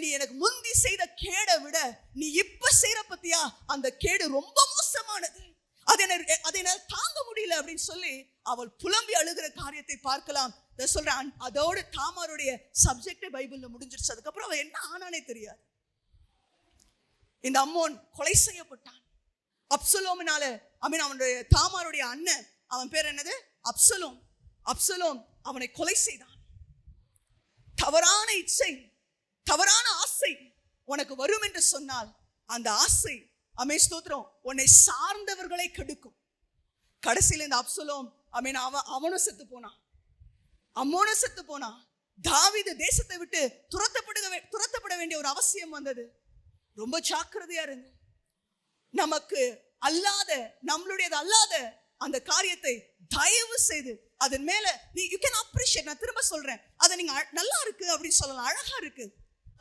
நீ எனக்கு முந்தி செய்த கேடை விட நீ இப்ப செய்யற பத்தியா, அந்த கேடு ரொம்ப மோசமானது, அதை என்னால் தாங்க முடியல அப்படின்னு சொல்லி அவள் புலம்பி அழுகிற காரியத்தை பார்க்கலாம். சொல்றேன், அதோடு தாமாருடைய சப்ஜெக்டே பைபிள்ல முடிஞ்சிருச்சு. அதுக்கப்புறம் அவன் என்ன ஆனானே தெரியாது. இந்த அம்மோன் கொலை செய்யப்பட்டான் அப்சலோமினால. அவனுடைய தாமாருடைய அண்ணன், அவன் பேர் என்னது, அப்சலோம் அவனை கொலை செய்தான். தவறான இச்சை, தவறான ஆசை உனக்கு வரும் என்று சொன்னால் அந்த ஆசை ஸ்தோத்திரம் உன்னை சார்ந்தவர்களை கெடுக்கும். கடைசியில் இந்த அப்சலோம் அவனும் செத்து போனான், அம்மோனும் செத்து போனான். தாவீது தேசத்தை விட்டு துரத்தப்பட வேண்டிய ஒரு அவசியம் வந்தது. ரொம்ப ஜாக்கிரதையா இருங்க. நமக்கு அல்லாத, நம்மளுடையது அல்லாத அந்த காரியத்தை தயவு செய்து அதன் மேல யூ கேன் அப்ரிஷியேட். நான் திரும்ப சொல்றேன், அதை நீங்க நல்லா இருக்கு அப்படின்னு சொல்லலாம், அழகா இருக்கு,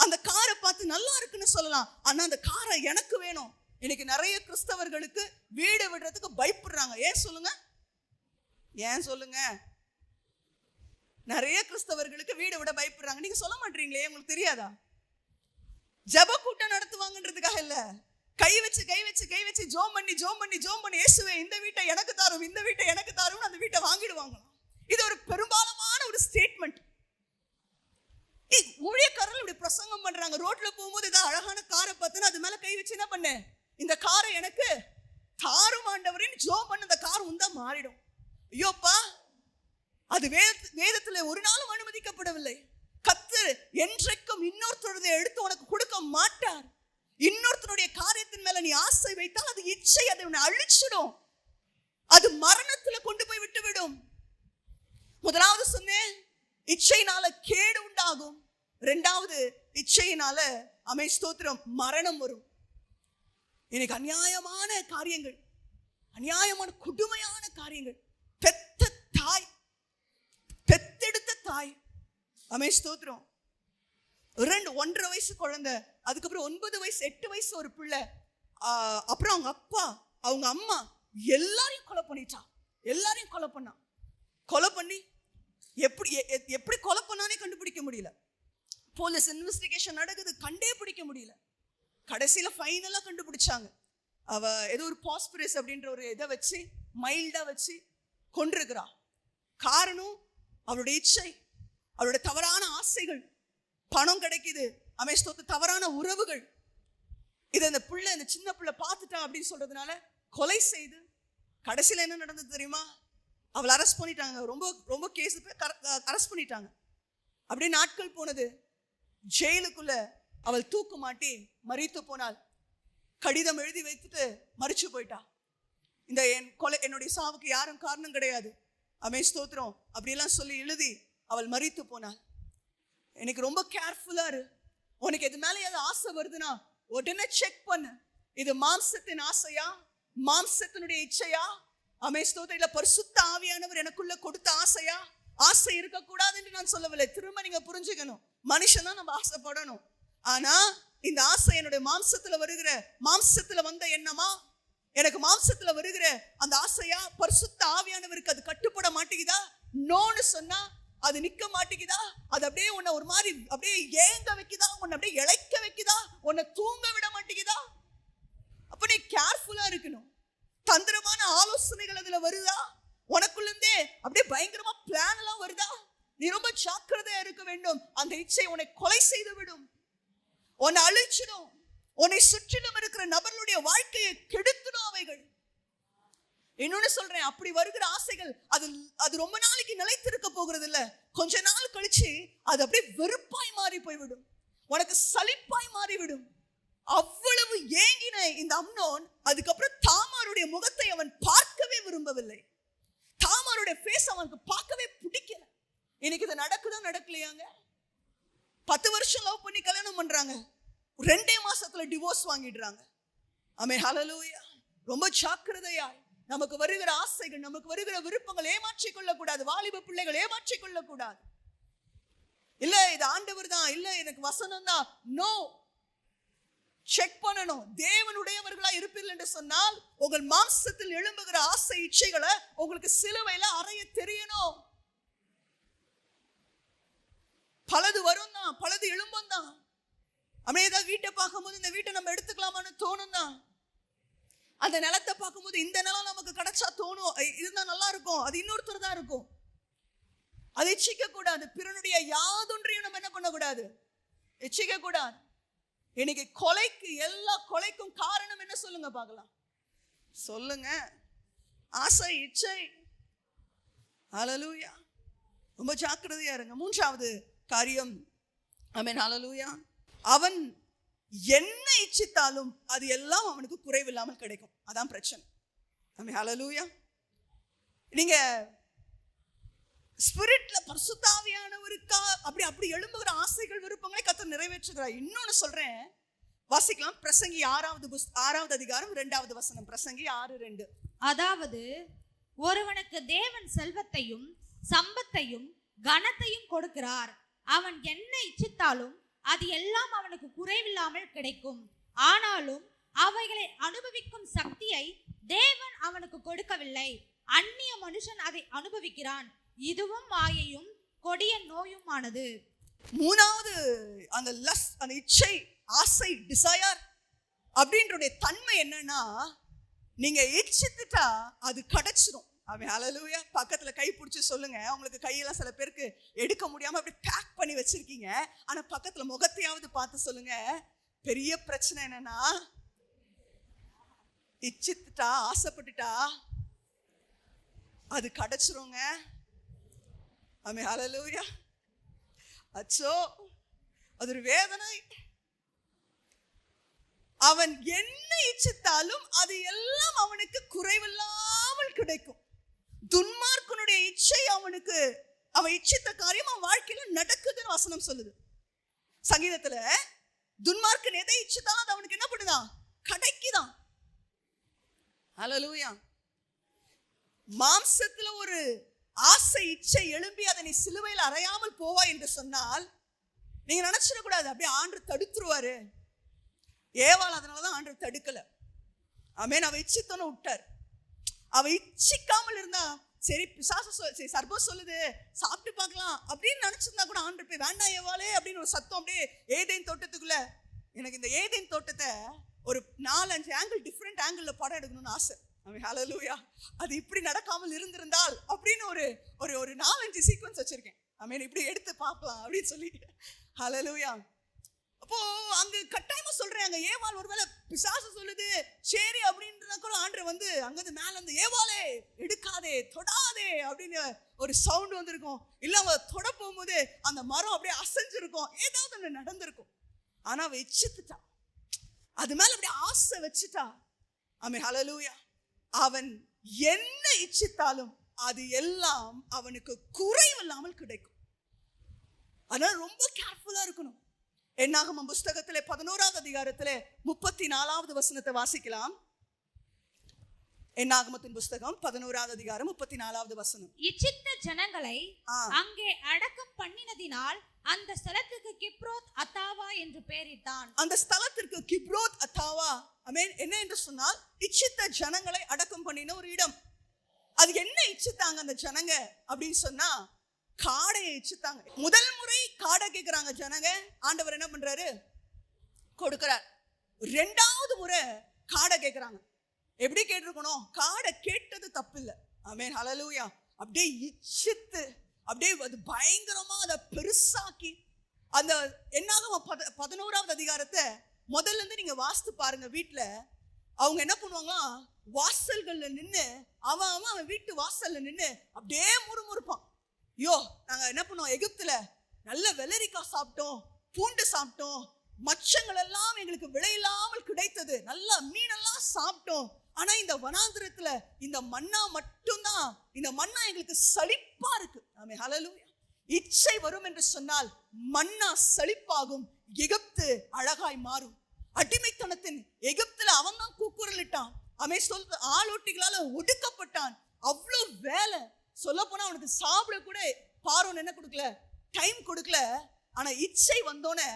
அந்த காரை பார்த்து நல்லா இருக்குன்னு சொல்லலாம். ஆனா அந்த காரை எனக்கு வேணும். இன்னைக்கு நிறைய கிறிஸ்தவர்களுக்கு வீடு விடுறதுக்கு பயப்படுறாங்க. ஏன் சொல்லுங்க, நிறைய கிறிஸ்தவர்களுக்கு வீடு விட பயப்படுறாங்க. நீங்க சொல்ல மாட்டீங்களே, உங்களுக்கு தெரியாதா? ஜெப கூட்டம் நடத்துவாங்கன்றதுக்காக இல்ல, கை வச்சு ஜோம் பண்ணி இயேசுவே இந்த வீட்டை எனக்கு தாரும், இந்த வீட்டை எனக்கு தாரும், அந்த வீட்டை வாங்கிடுவாங்க. இது ஒரு பெரும்பாலான ஒரு ஸ்டேட்மெண்ட். ஊழியக்காரர்கள் இப்படி பிரசங்கம் பண்றாங்க. ரோட்ல போகும்போது ஏதாவது அழகான காரை பார்த்து அது மேல கை வச்சு என்ன பண்ண, இந்த காரை எனக்கு தாரும் ஆண்டவரின் ஜோம் பண்ண, அந்த கார் உண்டா மாறிடும். ஐயோப்பா, அது வேதத்துல ஒரு நாளும் அனுமதிக்கப்படவில்லை. கர்த்தர் என்றைக்கும் இன்னொருத்தருடைய எடுத்து உனக்கு கொடுக்க மாட்டார். இன்னொருத்தருடைய காரியத்தின் மேல நீ ஆசை வைத்தால் அது இச்சை, அதை உன்னை அழிச்சிடும், அது மரணத்துல கொண்டு போய் விட்டுவிடும். முதலாவது சொன்னேன், இச்சையினால கேடு உண்டாகும். இரண்டாவது, இச்சையினால ஸ்தோத்திரம் மரணம் வரும். எனக்கு அநியாயமான காரியங்கள், அநியாயமான கொடுமையான காரியங்கள். பெத்தெடுத்த தாய் ஸ்தோத்திரம் 1.5 வயசு குழந்தை, அதுக்கப்புறம் 9 வயசு 8 வயசு ஒரு பிள்ளை, அப்புறம் அவங்க அப்பா அவங்க அம்மா எல்லாரையும் கொலை பண்ணிட்டான். எல்லாரையும் கொலை பண்ணான். கொலை பண்ணி எப்படி கொலை பண்ணானே கண்டுபிடிக்க முடியல. போலீஸ் இன்வெஸ்டிகேஷன் நடக்குது, கண்டே பிடிக்க முடியல. கடைசியில ஃபைனலா கண்டுபிடிச்சாங்க. அவ ஏதோ ஒரு பாஸ்பரஸ் அப்படின்ற ஒரு இதை வச்சு மைல்டா வச்சு கொண்டிருக்கிறா. காரணம் அவளுடைய இச்சை, அவளுடைய தவறான ஆசைகள். பணம் கிடைக்குது, தவறான உறவுகள். இதை இந்த பிள்ளை, இந்த சின்ன பிள்ளை பார்த்துட்டா அப்படின்னு சொல்றதுனால கொலை செய்து கடைசியில என்ன நடந்தது தெரியுமா? அவளை அரெஸ்ட் பண்ணிட்டாங்க. ரொம்ப கேஸ் அரெஸ்ட் பண்ணிட்டாங்க. அப்படியே நாட்கள் போனது. ஜெயிலுக்குள்ள அவள் தூக்கு மாட்டி மரித்து போனாள். கடிதம் எழுதி வைத்துட்டு மரிச்சு போயிட்டா. இந்த என்னுடைய சாவுக்கு யாரும் காரணம் கிடையாது, ஸ்தோத்திரம் அப்படியெல்லாம் சொல்லி எழுதி அவள் மரித்து போனாள். எனக்கு ரொம்ப கேர்ஃபுல்லா இரு. உனக்கு எது மேல ஏதாவது ஆசை வருதுன்னா உடனே செக் பண்ணு. இது மாம்சத்தின் ஆசையா, மாம்சத்தினுடைய இச்சையா, ஸ்தோத்திரம் இல்ல பரிசுத்த ஆவியானவர் எனக்குள்ள கொடுத்த ஆசையா? ஆசை இருக்கக்கூடாது என்று நான் சொல்லவில்லை. திரும்ப நீங்க புரிஞ்சுக்கணும், மனுஷன் தான் நம்ம ஆசைப்படணும். ஆனா இந்த ஆசை என்னுடைய மாம்சத்துல வந்த எண்ணமா, எனக்கு மாம்சத்துல வருகிற அந்த ஆசையா, பரிசுத்த ஆவியானவருக்கு அது கட்டுப்பட மாட்டேங்குதா? நோன்னு சொன்னா அது நிக்க மாட்டேங்குதா? அது அப்படியே உன்னை ஒரு மாதிரி அப்படியே ஏங்க வைக்குதா, உன்னை அப்படியே இழைக்க வைக்குதா, உன்னை தூங்க விட மாட்டேங்குதா? அப்ப நீ கேர்ஃபுல்லா இருக்கணும். தந்திரமான ஆலோசனைகள் அதுல வருதா? உனக்குள்ள இருந்தே அப்படியே பயங்கரமா பிளான் எல்லாம் வருதா? நீ ரொம்ப ஜாக்கிரதையா இருக்க வேண்டும். அந்த இச்சை உன்னை கொலை செய்து விடும், உன்னை அழிச்சிடும், உன்னை சுற்றிலும் இருக்கிற நபர்களுடைய வாழ்க்கையை கெடுத்துடும். அவைகள் இன்னொன்னு சொல்றேன், அப்படி வருகிற ஆசைகள் அது ரொம்ப நாளைக்கு நிலைத்திருக்க போகிறது இல்ல. கொஞ்ச நாள் கழிச்சு அது அப்படியே வெறுப்பாய் மாறி போய்விடும், உனக்கு சலிப்பாய் மாறிவிடும். அவ்வளவு ஏங்கின இந்த அம்னோன் அதுக்கப்புறம் தாமாருடைய முகத்தை அவன் பார்க்கவே விரும்பவில்லை. தாமாருடைய ஃபேஸ் அவனுக்கு பார்க்கவே பிடிக்கல. இன்னைக்கு இது நடக்கலையாங்க? 10 வருஷம் லவ் பண்ணி கல்யாணம் பண்றாங்க, 2 மாசத்துல டிவோர்ஸ் வாங்கிடுறாங்க. ஆமென், ஹல்லேலூயா. ரொம்ப ஜாக்கிரதையா நமக்கு வருகிற ஆசைகள், நமக்கு வருகிற விருப்பங்கள் ஏமாற்றிக் கொள்ளக்கூடாது. வாலிப பிள்ளைகள் ஏமாற்றிக் கொள்ளக்கூடாது. இல்ல இது ஆண்டவர் தான், இல்ல எனக்கு வசனம் தான், நோ. செக் பண்ணணும். தேவனுடையவர்களா இருப்பீர்கள் என்று சொன்னால் உங்கள் மாம்சத்தில் எழும்புகிற ஆசை இச்சைகளை உங்களுக்கு சிலுவையில அறைய தெரியணும். பலது வரும் தான், பலது எழும்பும் தான். அப்படியே ஏதாவது வீட்டை பார்க்கும்போது இந்த வீட்டை நம்ம எடுத்துக்கலாமான்னு தோணும் தான். அந்த நிலத்தை பார்க்கும்போது இந்த நிலம் நமக்கு கிடைச்சா தோணும், இருந்தா நல்லா இருக்கும், அது இன்னொருத்தர் தான் இருக்கும். அதை இச்சிக்க கூடாது. பிறனுடைய யாதொன்றையும் நம்ம என்ன பண்ணக்கூடாது, இச்சிக்க கூடாது. இன்னைக்கு கொலைக்கு, எல்லா கொலைக்கும் காரணம் என்ன சொல்லுங்க பார்க்கலாம், சொல்லுங்க. ஆசை, இச்சை. ஹல்லேலூயா. ரொம்ப ஜாக்கிரதையா இருங்க. 3வது காரியம், ஆமென், ஹல்லேலூயா, அவன் என்ன இச்சித்தாலும் அது எல்லாம் அவனுக்கு குறைவில்லாமல் கிடைக்கும். அதான் பிரச்சனை. ஆமென், ஹல்லேலூயா. நீங்க ஸ்பிரிட்ல பரிசுத்த ஆவியானவருக்கா அப்படி அப்படி எழும்புகிற ஆசைகள், விருப்பங்களை கர்த்தர் நிறைவேற்றுகிறார். இன்னொன்னு சொல்றேன், வாசிக்கலாம். பிரசங்கி 6வது அதிகாரம் 2வது வசனம். பிரசங்கி 6:2. அதாவது ஒருவனுக்கு தேவன் செல்வத்தையும் சம்பத்தையும் கனத்தையும் கொடுக்கிறார், அவன் என்ன இச்சித்தாலும் அது எல்லாம் அவனுக்கு குறைவில்லாமல் கிடைக்கும். ஆனாலும் அவைகளை அனுபவிக்கும் சக்தியை தேவன் அவனுக்கு கொடுக்கவில்லை, அந்நிய மனுஷன் அதை அனுபவிக்கிறான், இதுவும் மாயையும் கொடிய நோயுமானது. 3வது அந்த லஸ்ட், அந்த இச்சை, ஆசை, டிசையர் அப்படின்ற தன்மை என்னன்னா, நீங்க இச்சித்துட்டா அது கிடைச்சிரும். ஆமென், ஹல்லேலூயா. பக்கத்துல கை பிடிச்சி சொல்லுங்க, உங்களுக்கு கையெல்லாம் சில பேருக்கு எடுக்க முடியாம அப்படி பேக் பண்ணி வச்சிருக்கீங்க, ஆனா பக்கத்துல முகத்தையாவது பார்த்து சொல்லுங்க, பெரிய பிரச்சனை என்னன்னா, இச்சித்துட்டா, ஆசைப்பட்டுட்டா அது கிடைச்சிருங்க. ஆமென், ஹல்லேலூயா. அச்சோ, அது ஒரு வேதனை. அவன் என்ன இச்சித்தாலும் அது எல்லாம் அவனுக்கு குறைவில்லாமல் கிடைக்கும். துன்மார்க்கனுடைய இச்சை அவனுக்கு, அவன் இச்சித்த காரியம் அவன் வாழ்க்கையில நடக்குதுன்னு வசனம் சொல்லுது. சங்கீதத்துல துன்மார்க்கன் எதை இச்சித்தாலும் அது அவனுக்கு என்ன பண்ணுதான், கிடைக்குதான். ஹல்லேலூயா. மாம்சத்துல ஒரு ஆசை, இச்சை எழும்பி அதை நீ சிலுவையில் அறையாமல் போவா என்று சொன்னால் நீங்க நினைச்சிடக்கூடாது அப்படியே ஆண்டவர் தடுத்துருவாரு. ஏவாள் அதனாலதான் ஆண்டவர் தடுக்கல. ஆமென். அவ இச்சித்தோன்னு விட்டார். அவ இச்சிக்காமல் இருந்தா சரி, பிசாசு சர்பம் சொல்லுது சாப்பிட்டு பார்க்கலாம் அப்படின்னு நினைச்சிருந்தா கூட ஆண்டவர் போய் வேண்டாம் ஏவாளே அப்படின்னு ஒரு சத்தம் அப்படியே ஏதேன் தோட்டத்துக்குள்ள. எனக்கு இந்த ஏதேன் தோட்டத்தை ஒரு 4-5 ஆங்கிள், டிஃப்ரெண்ட் ஆங்கிள் படம் எடுக்கணும்னு ஆசை. ஆமென், ஹல்லேலூயா. அது இப்படி நடக்காமல் இருந்திருந்தால் அப்படின்னு ஒரு ஒரு 4-5 சீக்வன்ஸ் வச்சிருக்கேன். ஆமென், இப்படி எடுத்து பார்க்கலாம் அப்படின்னு சொல்லி. ஹல்லேலூயா. அப்போ அங்க கட்டாயமா சொல்றேன், அங்க ஏவாள் ஒருவேளை பிசாசு சொல்லுது சரி அப்படின்றத கூட ஆண்டவர் வந்து அங்கிருந்து மேல இருந்து ஏவாளே எடுக்காதே, தொடாதே அப்படின்னு ஒரு சவுண்ட் வந்திருக்கும். இல்ல அவ தொட போகும்போது அந்த மரம் அப்படியே அசைஞ்சிருக்கும், ஏதாவது ஒன்று நடந்திருக்கும். ஆனா அவ இச்சித்துட்டா, அது மேல அப்படியே ஆசை வச்சுட்டா. ஆமென், ஹல்லேலூயா. அவன் என்ன இச்சித்தாலும் அது எல்லாம் அவனுக்கு குறைவில்லாமல் கிடைக்கும். அதனால ரொம்ப கேர்ஃபுல்லா இருக்கணும். என்னாகமம் புஸ்தகத்திலே 11வது அதிகாரத்திலே 34வது வசனத்தை வாசிக்கலாம். என்னாகமத்தின் புஸ்தகம் 11வது அதிகாரம் 34வது வசனம். இச்சித்த ஜனங்களை அங்கே அடக்கம் பண்ணினதினால் அந்த ஸ்தலத்துக்கு கிப்ரோத் அத்தாவா என்று பெயரிட்டான். அந்த ஸ்தலத்திற்கு கிப்ரோத் அத்தாவா, ஆமென், என்ன என்று சொன்னால் இச்சித்த ஜனங்களை அடக்கம் பண்ணின ஒரு இடம். அது என்ன இச்சித்தாங்க அந்த ஜனங்க அப்படின்னு சொன்னா, காடையை இச்சித்தாங்க. முதல் முறை காடை கேட்கிறாங்க ஜனங்க, ஆண்டவர் என்ன பண்றாரு, கொடுக்கிறார். 2வது முறை காடை கேட்கிறாங்க. எப்படி கேட்டிருக்கணும், காடை கேட்டது தப்பு இல்லை. ஆமென், ஹல்லேலூயா. அப்படியே இச்சித்து அப்படியே அது பயங்கரமா அதை பெருசாக்கி, அந்த என்னாகும் 11வது அதிகாரத்தை முதல்ல இருந்து நீங்க வாசித்து பாருங்க வீட்டுல. அவங்க என்ன பண்ணுவாங்களா, வாசல்கள்ல நின்று அவன் வீட்டு வாசல்ல நின்று அப்படியே முறுமுறுப்பான். ஐயோ, நாங்க என்ன பண்ணுவோம், எகிப்துல நல்ல வெள்ளரிக்காய் சாப்பிட்டோம், பூண்டு சாப்பிட்டோம், மச்சங்கள் எல்லாம் எங்களுக்கு விலையில்லாமல் கிடைத்தது, நல்ல மீனெல்லாம் சாப்பிட்டோம். ஆனா இந்த வனாந்திரத்துல இந்த மன்னா மட்டும்தான், இந்த மன்னா எங்களுக்கு சலிப்பா இருக்கு. ஆமென், ஹல்லேலூயா. இச்சை வரும் என்று சொன்னால் மன்னா சலிப்பாகும், எகிப்து அழகாய் மாறும். அடிமைத்தனத்தின் எகிப்துல அவன் தான் கூக்குரலிட்டான், அவன் சொல்ற ஆளோட்டிகளால ஒடுக்கப்பட்டான். அவ்வளவு வேலை, சொல்ல போனா அவனுக்கு சாப்பிட கூட பார்வோன் என்ன கொடுக்கல, டைம் கொடுக்கல. ஆனா இச்சை வந்தோன்னே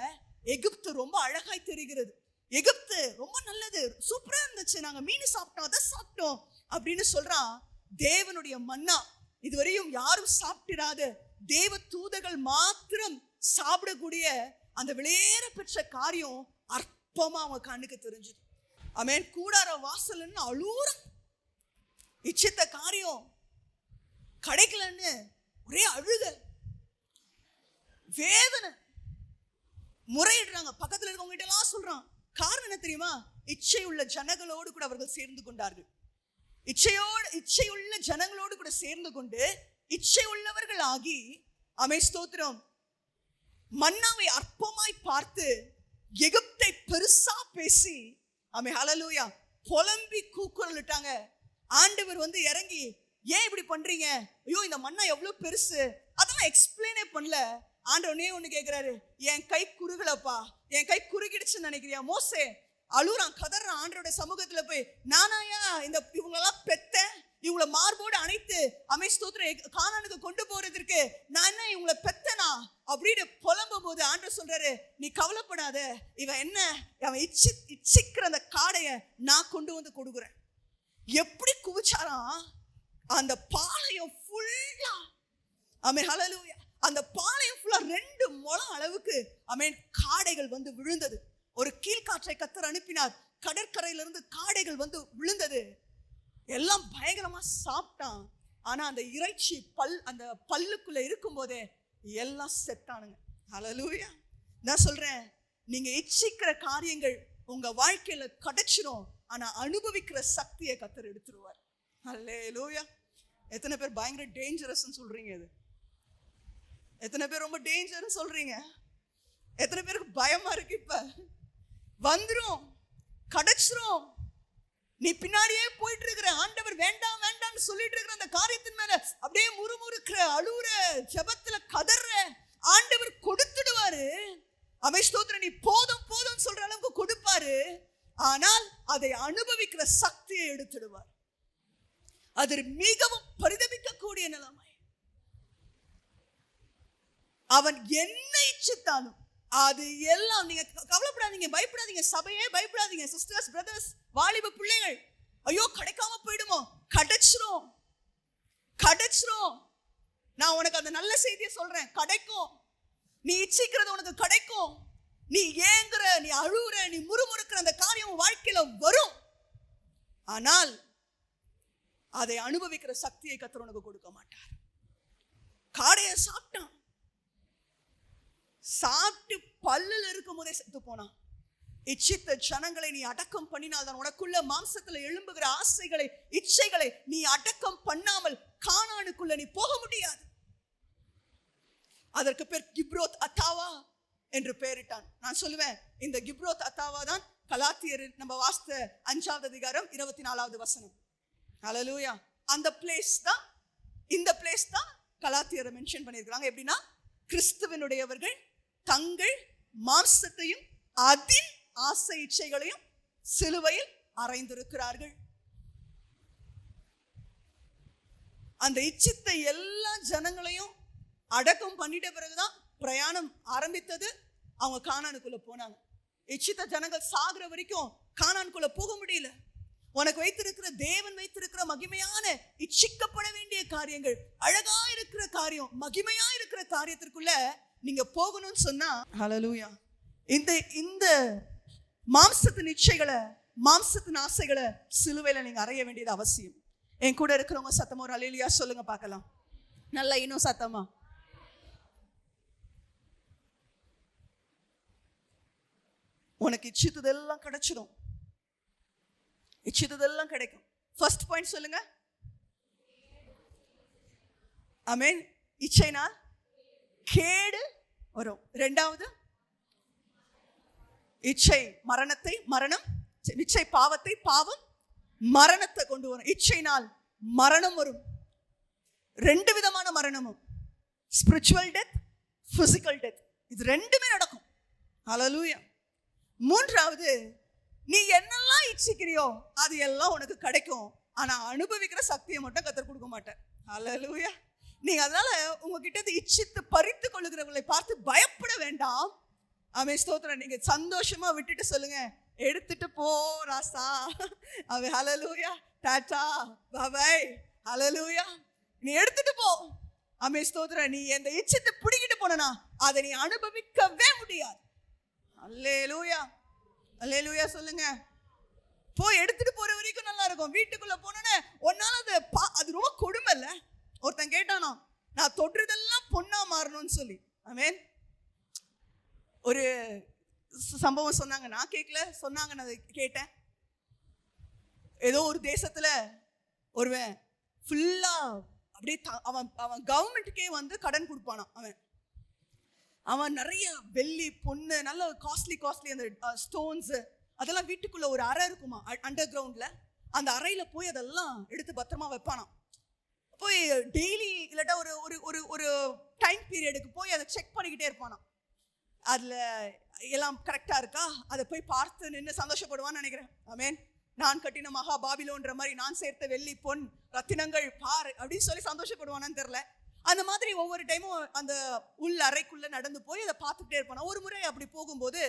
எகிப்து ரொம்ப அழகாய் தெரிகிறது. எகிப்து ரொம்ப நல்லது, சூப்பரா இருந்துச்சு, நாங்க மீன் சாப்பிட்டோம், அதை சாப்பிட்டோம் அப்படின்னு சொல்றான். தேவனுடைய மன்னா இதுவரையும் யாரும் சாப்பிட்டிராத, தேவ தூதர்கள் மாத்திரம் சாப்பிடக்கூடிய அந்த விலையேற பெற்ற காரியம் அற்பமா அவன் கண்ணுக்கு தெரிஞ்சது. ஆமென். கூடார வாசல்னு அழுற, இச்சித்த காரியம் கிடைக்கலன்னு ஒரே அழுக, வேதனை, முறையிடுறாங்க. பக்கத்துல இருக்கவங்க கிட்ட எல்லாம் சொல்றான். காரணம் என்ன தெரியுமா? இச்சை உள்ள ஜனங்களோடு கூட அவர்கள் சேர்ந்து கொண்டார்கள். இச்சையுள்ள ஜனங்களோடு கூட சேர்ந்து கொண்டு இச்சை உள்ளவர்கள் ஆகி, ஆமென் ஸ்தோத்திரம், மன்னாவை அற்பமாய் பார்த்து எகிப்தை பெருசா பேசி, ஆமென் ஹல்லேலூயா, புலம்பி கூக்குரலிட்டாங்க. ஆண்டவர் வந்து இறங்கி, ஏன் இப்படி பண்றீங்க, ஐயோ இந்த மன்னா எவ்வளவு பெருசு, அதெல்லாம் எக்ஸ்பிளைனே பண்ணல. ஆண்டவனே ஒண்ணு கேட்கிறாரு, என் கை குறுகலப்பா, என் கை குறுகிடுச்சுன்னு நினைக்கிறியா? மோசே அழுறான், கதறான் ஆண்டவருடைய சமூகத்துல போய், நானாயா இந்த இவங்களெல்லாம் பெத்தேன், இவங்களை மார்போடு அணைத்து ஆமென் ஸ்தோத்திரம் கானானுக்கு கொண்டு போறதுக்கு நான் என்ன இவங்களை பெத்தனா அப்படின்னு புலம்பும் போது ஆண்டவர் சொல்றாரு, நீ கவலைப்படாத, இவன் என்ன, அவன் இச்சிக்கிற அந்த காடைய நான் கொண்டு வந்து கொடுக்குறேன். எப்படி குவிச்சாராம், அந்த பாளையம் ஃபுல்லா, ஆமென் ஹல்லேலூயா, அந்த பாளையம் ஃபுல்லா 2 முழம் அளவுக்கு ஆமென் காடைகள் வந்து விழுந்தது. ஒரு கீழ்காற்றை கர்த்தர் அனுப்பினார், கடற்கரையிலிருந்து காடைகள் வந்து விழுந்தது. எல்லாம் பயங்கரமா சாப்பிட்டான். ஆனா அந்த இறைச்சி அந்த பல்லுக்குள்ள இருக்கும் போதே எல்லாம் செத்தானுங்க. ஹல்லேலூயா. நான் சொல்றேன், நீங்க இச்சிக்கிற காரியங்கள் உங்க வாழ்க்கையில கிடைச்சிரும், ஆனா அனுபவிக்கிற சக்தியை கர்த்தர் எடுத்துருவார். ஹல்லேலூயா. எத்தனை பேர் பயங்கர டேஞ்சரஸ் சொல்றீங்க? இது எத்தனை பேர் ரொம்ப டேஞ்சர்னு சொல்றீங்க? எத்தனை பேருக்கு பயமா இருக்கு? இப்ப வந்துரும், கிடைச்சிரும். நீ பின்னாடியே போயிட்டு இருக்கிற, ஆண்டவர் வேண்டாம் வேண்டாம்னு சொல்லிட்டு இருக்கிற அந்த காரியத்தின் மேல அப்படியே முறுமுறுக்கிற, அழுற, ஜெபத்துல கதற, ஆண்டவர் கொடுத்துடுவாரு. ஆமென் ஸ்தோத்திரம். நீ போதும் போதும் சொல்ற அளவுக்கு கொடுப்பாரு. ஆனால் அதை அனுபவிக்கிற சக்தியை எடுத்துடுவார். அது மிகவும் பரிதபிக்கக்கூடிய நிலைமை. அவன் என்ன இச்சித்தாலும் அது எல்லாம், நீங்க கவலைப்படாதீங்க, பயப்படாதீங்க, சபையே பயப்படாதீங்க, சிஸ்டர்ஸ், பிரதர்ஸ், வாலிப பிள்ளைகள், ஐயோ கிடைக்காம போயிடுமோ, கிடைச்சிரும். நான் உனக்கு அந்த நல்ல செய்தியை சொல்றேன், கிடைக்கும். நீ இச்சிக்கிறது உனக்கு கிடைக்கும். நீ ஏங்குற, நீ அழுற, நீ முறுமுறுக்கிற அந்த காரியம் வாழ்க்கையில வரும். ஆனால் அதை அனுபவிக்கிற சக்தியை கர்த்தர் உனக்கு கொடுக்க மாட்டார். காடைய சாப்பிட்டான், சாப்பிட்டு பல்லுல இருக்கும் போதே செத்து போனான். இச்சித்த ஜனங்களை நீ அடக்கம் பண்ணினால் தான், உனக்குள்ள மாம்சத்துல எழும்புகிற ஆசைகளை, இச்சைகளை நீ அடக்கம் பண்ணாமல் கானானுக்குள்ள நீ போக முடியாது. அதற்கு பேர் கிப்ரோத் அத்தாவா என்று பெயரிட்டான். நான் சொல்லுவேன், இந்த கிப்ரோத் அத்தாவா தான் கலாத்தியர் நம்ம வாசித்த 5வது அதிகாரம் 24வது வசனம். ஹல்லேலூயா. அந்த பிளேஸ் தான், இந்த பிளேஸ் தான் கலாத்தியரை மென்ஷன் பண்ணியிருக்காங்க. எப்படின்னா, கிறிஸ்துவனுடையவர்கள் தங்கள் மாம்சத்தையும் அதின் ஆசை இச்சைகளையும் சிலுவையில் அறைந்திருக்கிறார்கள். அந்த இச்சித்த எல்லா ஜனங்களையும் அடக்கம் பண்ணிட்ட பிறகுதான் பிரயாணம் ஆரம்பித்தது. அவங்க கானானுக்குள்ள போனாங்க. இச்சித்த ஜனங்கள் சாகுற வரைக்கும் கானானுக்குள்ள போக முடியல. உனக்கு வைத்திருக்கிற தேவன் வைத்திருக்கிற மகிமையான இச்சிக்கப்பட வேண்டிய காரியங்கள், அழகா இருக்கிற காரியம், மகிமையா இருக்கிற காரியத்திற்குள்ள நீங்க போகணும்னு சொன்னா, ஹல்லேலூயா, இந்த மாம்சத்தின் இச்சைகளை, மாம்சத்தின் ஆசைகளை சிலுவையில நீங்க அறைய வேண்டியது அவசியம். என் கூட இருக்கிறவங்க சத்தமா ஒரு அல்லேலூயா சொல்லுங்க பார்க்கலாம். நல்லா இன்னும் சத்தமா. உனக்கு இச்சித்ததெல்லாம் கிடைச்சிடும். இச்சித்ததெல்லாம் கிடைக்கும். ஃபர்ஸ்ட் பாயிண்ட் சொல்லுங்க. ஆமென். இச்சைனால் கேடு வரும். இரண்டாவது, இச்சை இச்சை பாவத்தை, பாவம் மரணத்தை கொண்டு வரும். இச்சைனால் மரணம் வரும். 2 விதமான மரணமும், ஸ்பிரிச்சுவல் டெத், பிசிக்கல் டெத். இது 2மே நடக்கும். ஹல்லேலூயா. மூன்றாவது, நீ என்னெல்லாம் இச்சிக்கிறியோ அது எல்லாம் உனக்கு கிடைக்கும். ஆனா அனுபவிக்கிற சக்தியை மட்டும் கர்த்தர் கொடுக்க மாட்டார். ஹல்லேலூயா. நீங்க அதனால உங்ககிட்ட இச்சித்து பறித்து கொள்ளுகிறவர்களை பார்த்து பயப்பட வேண்டாம். ஆமென், ஸ்தோத்திரம். நீங்க சந்தோஷமா விட்டுட்டு சொல்லுங்க, எடுத்துட்டு போ ராசா. ஆமென், ஹல்லேலூயா. டாடா, பை, ஹல்லேலூயா. நீ எடுத்துட்டு போ. ஆமென், ஸ்தோத்திரம். நீ இந்த இச்சத்தை பிடிக்கிட்டு போனா அதை நீ அனுபவிக்கவே முடியாது. அல்லேலூயா, அல்லேலூயா சொல்லுங்க. போய் எடுத்துட்டு போற வரைக்கும் நல்லா இருக்கும். வீட்டுக்குள்ள போனோன்னே ஒன்னால அது ரொம்ப கொடுமை இல்ல. ஒருத்தன் கேட்டானா, நான் தொடுறதெல்லாம் பொண்ணா மாறணும்னு சொல்லி. ஆமென். ஒரு சம்பவம் சொன்னாங்க, நான் கேட்கல, சொன்னாங்க, நான் கேட்டேன். ஏதோ ஒரு தேசத்துல ஒருவன் ஃபுல்லா அப்படியே அவன் கவர்மெண்ட்டுக்கே வந்து கடன் கொடுப்பானான். அவன் நிறைய வெள்ளி, பொண்ணு, நல்ல காஸ்ட்லி அந்த ஸ்டோன்ஸ் அதெல்லாம் வீட்டுக்குள்ள ஒரு அறை இருக்குமா அண்டர் கிரவுண்ட்ல. அந்த அறையில போய் அதெல்லாம் எடுத்து பத்திரமா வைப்பானாம். போய் டெய்லி இல்லாட்டா ஒரு டைம் பீரியடுக்கு போய் அதை செக் பண்ணிக்கிட்டே இருப்பானாம். அதுல எல்லாம் கரெக்டா இருக்கா அதை போய் பார்த்து நின்று சந்தோஷப்படுவான்னு நினைக்கிறேன். ஆமென். நான் கட்டின மகா பாபிலோன்ற மாதிரி நான் சேர்த்த வெள்ளி, பொன், ரத்தினங்கள் பாரு அப்படின்னு சொல்லி சந்தோஷப்படுவானான்னு தெரியல. அந்த மாதிரி ஒவ்வொரு டைமும் அந்த உள் அறைக்குள்ள நடந்து போய் அதை பார்த்துக்கிட்டே இருப்பானா. ஒரு முறை அப்படி போகும்போது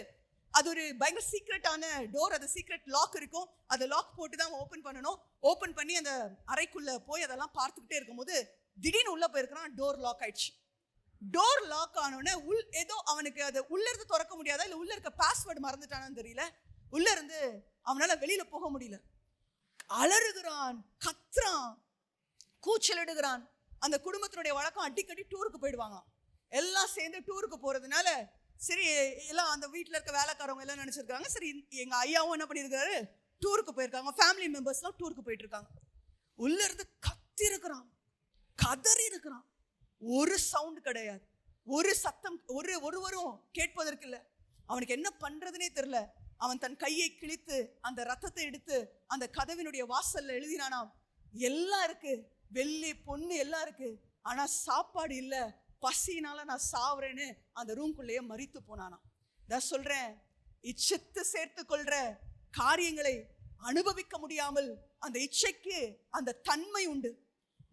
அது ஒரு பயங்கர சீக்ரெட்டான டோர், அது சீக்ரெட் லாக் இருக்கும். அதை லாக் போட்டு தான் ஓப்பன் பண்ணணும். ஓப்பன் பண்ணி அந்த அறைக்குள்ள போய் அதெல்லாம் பார்த்துக்கிட்டே இருக்கும்போது திடீர்னு உள்ள போயிருக்கிறான். டோர் லாக் ஆயிடுச்சு. டோர் லாக் ஆனோடனே ஏதோ அவனுக்கு அதை உள்ள இருந்து திறக்க முடியாதா இல்லை உள்ள இருக்க பாஸ்வேர்டு மறந்துட்டானான்னு தெரியல. உள்ள இருந்து அவனால வெளியில போக முடியல. அலறுகிறான், கத்துறான், கூச்சலிடுகிறான். அந்த குடும்பத்தினுடைய வழக்கம் அடிக்கடி டூருக்கு போயிடுவாங்க. எல்லாம் சேர்ந்து டூருக்கு போறதுனால சரி, எல்லாம் அந்த வீட்டில் இருக்க வேலைக்காரவங்க எல்லாம் நினைச்சிருக்காங்க, சரி எங்க ஐயாவும் என்ன பண்ணியிருக்காரு, டூருக்கு போயிருக்காங்க. ஃபேமிலி மெம்பர்ஸ்லாம் டூருக்கு போயிட்டு இருக்காங்க. உள்ள இருந்து கத்தி இருக்கிறான், கதறி இருக்கிறான். ஒரு சவுண்ட் கிடையாது, ஒரு சத்தம் ஒருவரும் கேட்பதற்கு இல்லை. அவனுக்கு என்ன பண்றதுனே தெரியல. அவன் தன் கையை கிழித்து அந்த ரத்தத்தை எடுத்து அந்த கதவினுடைய வாசல்ல எழுதினானாம், எல்லாம் இருக்கு, வெள்ளி பொண்ணு எல்லாம் இருக்கு, ஆனா சாப்பாடு இல்லை, பசினால நான் சாவுறேன்னு அந்த ரூம்குள்ளேயே மரித்து போனானாம். நான் சொல்றேன், இச்சித்து சேர்த்து கொள்ற காரியங்களை அனுபவிக்க முடியாமல் அந்த இச்சைக்கு அந்த தன்மை உண்டு.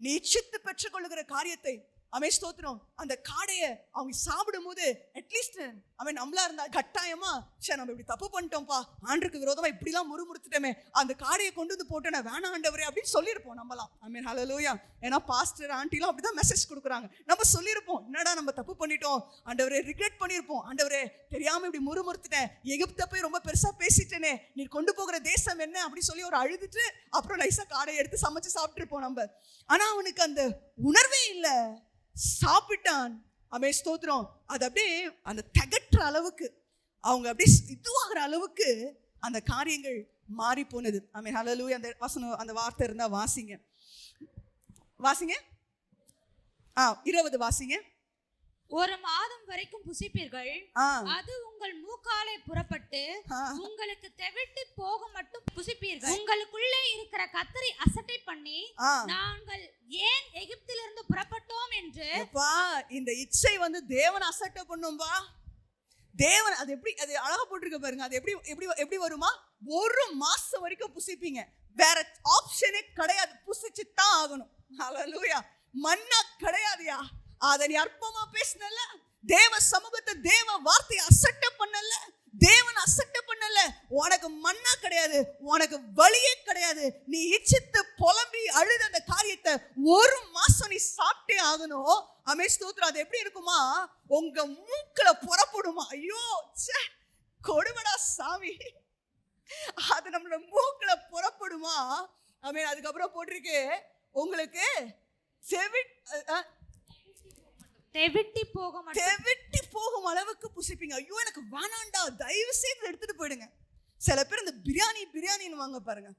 நீ இச்சித்து பெற்றுக்கொள்ளுகிற காரியத்தை அவன் ஸ்தோத்திரம், அந்த காடையை அவங்க சாப்பிடும் போது அட்லீஸ்ட் அவன் நம்மளா இருந்தா கட்டாயமா சரி நம்ம இப்படி தப்பு பண்ணிட்டோம்ப்பா, ஆண்டருக்கு விரோதமா இப்படிலாம் முறுமுறுத்துட்டோமே, அந்த காடையை கொண்டு வந்து போட்டு நான் வேணாம் ஆண்டவரே அப்படின்னு சொல்லியிருப்போம் நம்மலாம். ஆமென், ஹல்லேலூயா. ஏன்னா பாஸ்டர் ஆண்டிலாம் அப்படிதான் மெசேஜ் கொடுக்குறாங்க. நம்ம சொல்லியிருப்போம், என்னடா நம்ம தப்பு பண்ணிட்டோம் ஆண்டவரே, ரிக்ரெட் பண்ணியிருப்போம், ஆண்டவரே தெரியாம இப்படி முறுமுறுத்துட்டேன், எகிப்தை போய் ரொம்ப பெருசா பேசிட்டேனே, நீ கொண்டு போகிற தேசம் என்ன அப்படி சொல்லி ஒரு அழுதுட்டு அப்புறம் நைஸா காடையை எடுத்து சமைச்சு சாப்பிட்டுருப்போம் நம்ம. ஆனா அவனுக்கு அந்த உணர்வே இல்லை, சாப்பிட்டான். ஆமென், ஸ்தோத்திரம். அது அப்படியே அந்த தகற்ற அளவுக்கு, அவங்க அப்படியே இதுவாகிற அளவுக்கு அந்த காரியங்கள் மாறி போனது. ஆமென், ஹல்லேலூயா. அந்த வசனம், அந்த வார்த்தை இருந்தா வாசிங்க 20 வாசிங்க. ஒரு மாதம் வரைக்கும் புசிப்பீர்கள், அது உங்கள் மூக்காலை புறப்பட்டு உங்களுக்கு தெவிட்டு போக மட்டும் புசிப்பீர்கள். உங்களுக்குள்ளே இருக்கிற கத்தரை அசட்டை பண்ணி நாங்கள் ஏன் எகிப்திலிருந்து புறப்பட்டோம் என்று. இந்த இச்சை வந்து தேவன் அசட்டை பண்ணும்பா. தேவன் அது எப்படி, அது அழகா போட்டிருக்க பாருங்க. அது எப்படி எப்படி எப்படி வருமா, ஒரு மாசம் வரைக்கும் புசிப்பீங்க, வேற ஆப்ஷனே கிடையாது, புசிச்சு தான் ஆகணும். ஹல்லேலூயா. மன்னா கிடையாதுயா. அதை நீ அற்பமா பேசினல, தேவ சமூகத்தை தேவ வார்த்தையை அசட்டை பண்ணல, தேவன் அசட்டை பண்ணல, உனக்கு மன்னா கிடையாது, உனக்கு வழியே கிடையாது. நீ இச்சித்து புலம்பி அழுத அந்த காரியத்தை ஒரு மாசம் நீ சாப்பிட்டே ஆகணும். ஆமென், ஸ்தோத்திரம். அது எப்படி இருக்குமா, உங்க மூக்குல புறப்படுமா. ஐயோ கொடுமடா சாமி, அது நம்மளோட மூக்குல புறப்படுமா. ஆமென். அதுக்கப்புறம் போட்டிருக்கு, உங்களுக்கு தெவிட்டி போகும் அளவுக்கு புசிப்பீங்க. ஐயோ எனக்கு வேணாண்டா, தயவு செய்து எடுத்துட்டு போயிடுங்க. சில பேர் இந்த பிரியாணின்னு வாங்க பாருங்க,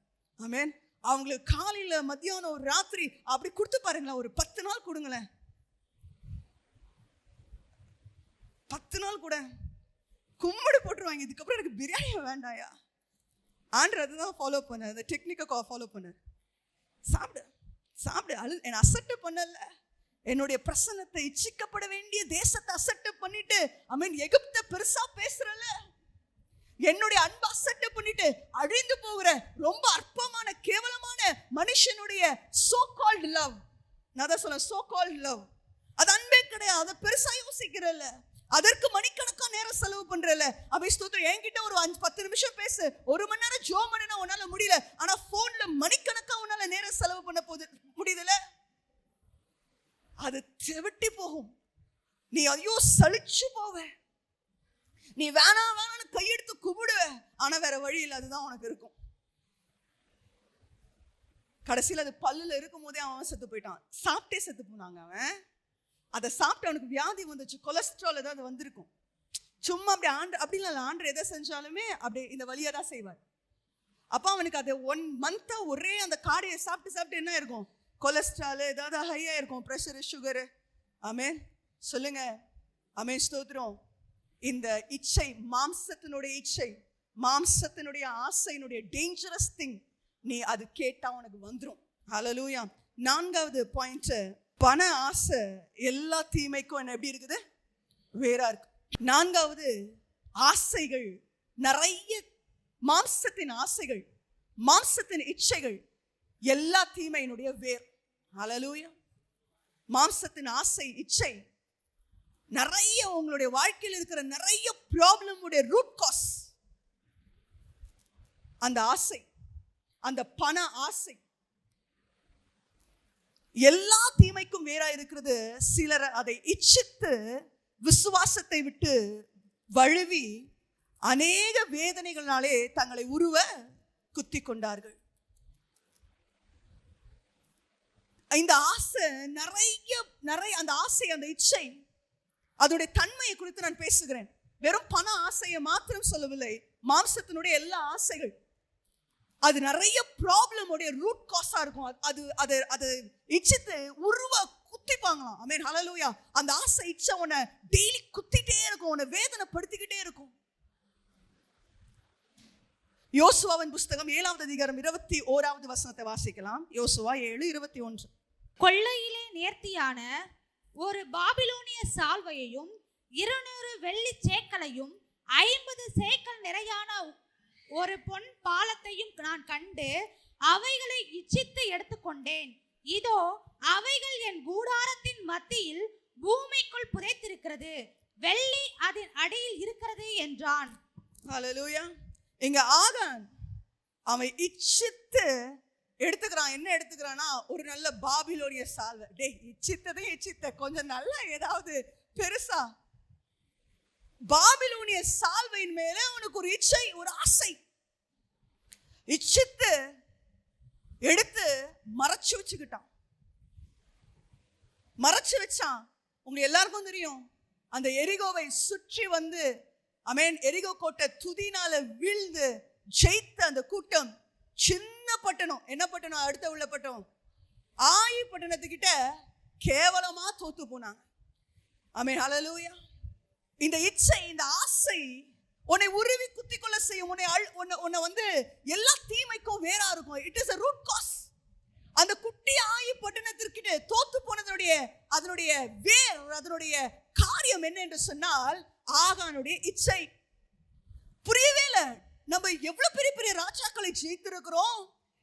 ஆமென். அவங்களுக்கு காலையில மத்தியானம் ஒரு ராத்திரி அப்படி கொடுத்து பாருங்களேன். ஒரு 10 நாள் கொடுங்களேன். 10 நாள் கூட கும்பிடு போட்டுருவாங்க. இதுக்கப்புறம் எனக்கு பிரியாணி வேண்டாயா. ஆண்டர் அதுதான் ஃபாலோ பண்ண, அந்த டெக்னிக்கை ஃபாலோ பண்ண. சாப்பிடு சாப்பிடு. என்னை அசட்டு பண்ணல. என்னுடைய பிரசன்னத்தை, இச்சிக்கப்பட வேண்டிய தேசத்தை அசட்டு பண்ணிட்டு அமீன் எகிப்தை பெருசா பேசுறல. என்னுடைய அன்பை அசட்டு பண்ணிட்டு அழிந்து போகிற ரொம்ப அற்பமான கேவலமான மனுஷனுடைய சோ கால்ட் லவ், நான் தான் சொல்ல சோ கால்ட் லவ், அது அன்பே கிடையாது. அதை பெருசா யோசிக்கிறல்ல, அதற்கு மணிக்கணக்கா நேரம் செலவு பண்றல. அவை ஸ்தோத்திரம். என்கிட்ட ஒரு 5-10 நிமிஷம் பேசு, 1 மணி நேரம் ஜோ பண்ணா உன்னால முடியல. ஆனா போன்ல மணிக்கணக்கா உன்னால நேரம் செலவு பண்ண முடியுதுல. அது செவிட்டி போகும். நீ ஐயோ சலிச்சு போவ. நீ வேணாம் வேணான்னு கையெடுத்து கும்பிடுவ. ஆனா வேற வழி இல்லை, அதுதான் உனக்கு இருக்கும். கடைசியில் அது பல்லுல இருக்கும் போதே அவன் செத்து போயிட்டான். சாப்பிட்டே செத்து போனாங்க. அவன் அதை சாப்பிட்டு அவனுக்கு வியாதி வந்துச்சு, கொலஸ்ட்ரால் ஏதாவது வந்திருக்கும். சும்மா அப்படி அப்படிலாம் இல்லை. ஆண்டர் எதை செஞ்சாலுமே அப்படி இந்த வழியை தான் செய்வார். அப்போ அவனுக்கு அது 1 மந்த்தா ஒரே அந்த காடையை சாப்பிட்டு சாப்பிட்டு என்ன இருக்கும், கொலஸ்ட்ரால் ஏதாவது ஹையாக இருக்கும், ப்ரெஷரு, சுகரு. ஆமென் சொல்லுங்க. ஆமென் ஸ்தோத்திரம். இந்த இச்சை, மாம்சத்தினுடைய இச்சை, மாம்சத்தினுடைய ஆசையினுடைய டேஞ்சரஸ் திங். நீ அது கேட்டா உனக்கு வந்துடும். ஹல்லேலூயா. 4வது பாயிண்ட், பண ஆசை எல்லா தீமைக்கும் என்ன எப்படி இருக்குது, வேறா இருக்கு. 4வது, ஆசைகள் நிறைய, மாம்சத்தின் ஆசைகள், மாம்சத்தின் இச்சைகள் எல்லா தீமையினுடைய வேர். ஹல்லேலூயா. மாம்சத்தின் ஆசை, இச்சை நிறைய உங்களுடைய வாழ்க்கையில் இருக்கிற நிறைய ப்ராப்ளம் உடைய ரூட் காஸ் அந்த ஆசை, அந்த பண ஆசை. எல்லா தீமைக்கும் வேறா இருக்கிறது. சிலர் அதை இச்சித்து விசுவாசத்தை விட்டு வழுவி அநேக வேதனைகளாலே தங்களை உருவ குத்தி கொண்டார்கள். இந்த ஆசை நிறைய அந்த ஆசை, அந்த இச்சை, அதோடைய தன்மையை குறித்து நான் பேசுகிறேன். வெறும் பண ஆசையை மாத்திரம் சொல்லவில்லை, மாம்சத்தினுடைய எல்லா ஆசைகள் அது நிறைய ப்ராப்ளம் உடைய ரூட் காஸா இருக்கும். அது இச்சித்து உருவ குத்திப்பாங்களாம். ஆமென் ஹல்லேலூயா. அந்த ஆசை இச்சை உன்னை டெய்லி குத்திட்டே இருக்கும், உன்னை வேதனைப்படுத்திக்கிட்டே இருக்கும். யோசுவாவின் புஸ்தகம் 7வது அதிகாரம் 21வது வசனத்தை வாசிக்கலாம். யோசுவா 7:21. கொள்ளையிலே நேர்த்தியான ஒரு பாபிலோனிய சால்வையையும் 200 வெள்ளி சேக்கலையும் 50 சேக்கல் நிறையான ஒரு பொன் பாலத்தையும் நான் கண்டு அவைகளை இச்சித்து எடுத்துக்கொண்டேன். இதோ அவைகள் என் கூடாரத்தின் மத்தியில் பூமிக்குள் புதைத்திருக்கிறது, வெள்ளி அதன் அடியில் இருக்கிறது என்றான். ஹல்லேலூயா. இங்க ஆகான் அவன் இச்சித்து எடுத்துக்கிறான். என்ன எடுத்துக்கிறான்னா, ஒரு நல்ல பாபிலோனிய சால்வை. டே இச்சித்ததே இச்சித்த, கொஞ்சம் நல்லா ஏதாவது பெருசா. பாபிலோனிய சால்வையின் மேல உனக்கு ஒரு இச்சை, ஒரு ஆசை. இச்சித்து எடுத்து மறைச்சு வச்சுக்கிட்டான். மறைச்சு வச்சான். உங்க எல்லாருக்கும் தெரியும், அந்த எரிகோவை சுற்றி வந்து ஆமென் எரிகோ கோட்டை துதினால வீழ்ந்து ஜெயித்த அந்த கூட்டம், சின்ன பட்டணம், என்ன பட்டணம், அடுத்த உள்ள பட்டணம், ஆயி பட்டணத்துக்கிட்ட கேவலமா தோத்து போனாங்க. ஆமென் ஹல்லேலூயா. இந்த இச்சை, இந்த ஆசை உன்னை உருவி குத்தி கொள்ள செய்யும். உன்னை வந்து எல்லா தீமைக்கும் வேறா இருக்கும். It is a root cause. அந்த குட்டி ஆயி பட்டணத்திற்கிட்ட தோத்து அதனுடைய வேர், அதனுடைய காரியம் என்ன என்று சொன்னால் ஆகானுடைய இச்சை. புரியவே இல்லை. நம்ம எவ்வளவு பெரிய பெரிய ராஜாக்களை ஜெயித்திருக்கிறோம்,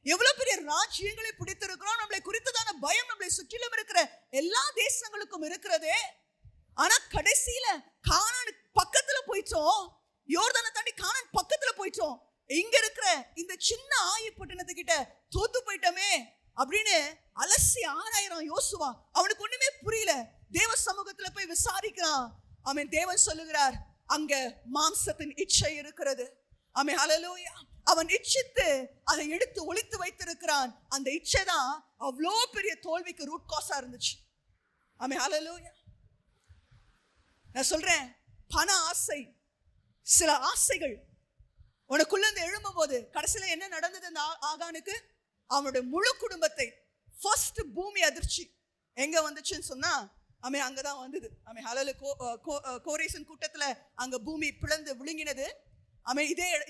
எவ்வளவு பெரிய ராஜ்யங்களை பிடித்திருக்கிறோம். நம்மளை குறித்ததான பயம் நம்மளை சுற்றிலும் இருக்கிற எல்லா தேசங்களுக்கும் இருக்கிறதே. ஆனா கடைசியில கானான் பக்கத்துல போயிட்டோம், யோர்தானை தாண்டி கானான் பக்கத்துல போயிட்டோம். இங்க இருக்கிற இந்த சின்ன ஆயி பட்டணத்துக்கிட்ட தோத்து போயிட்டோமே அப்படின்னு அலசி ஆராயிரம் யோசுவா. அவனுக்கு ஒண்ணுமே புரியல. தேவ சமூகத்துல போய் விசாரிக்கிறான். அவன் தேவன் சொல்லுகிறார், அங்க மாம்சத்தின் இச்சை இருக்கிறது. ஆமென் ஹல்லேலூயா. அவன் இச்சித்து அதை எடுத்து ஒளித்து வைத்திருக்கிறான். அந்த இச்சை தான் அவ்வளோ பெரிய தோல்விக்கு ரூட் காஸா இருந்துச்சு. ஆமென் ஹல்லேலூயா. நான் சொல்றேன், பண ஆசை, சில ஆசைகள் உனக்குள்ள இருந்து எழும்பும் போது கடைசியில என்ன நடந்தது? அந்த ஆகானுக்கு அவனுடைய முழு குடும்பத்தை ஃபர்ஸ்ட் பூமி அதிர்ச்சி எங்க வந்துச்சுன்னு சொன்னா அங்கதான் வந்தது. கோரேசன் கூட்டத்துல அங்க பூமி பிளந்து விழுங்கினது.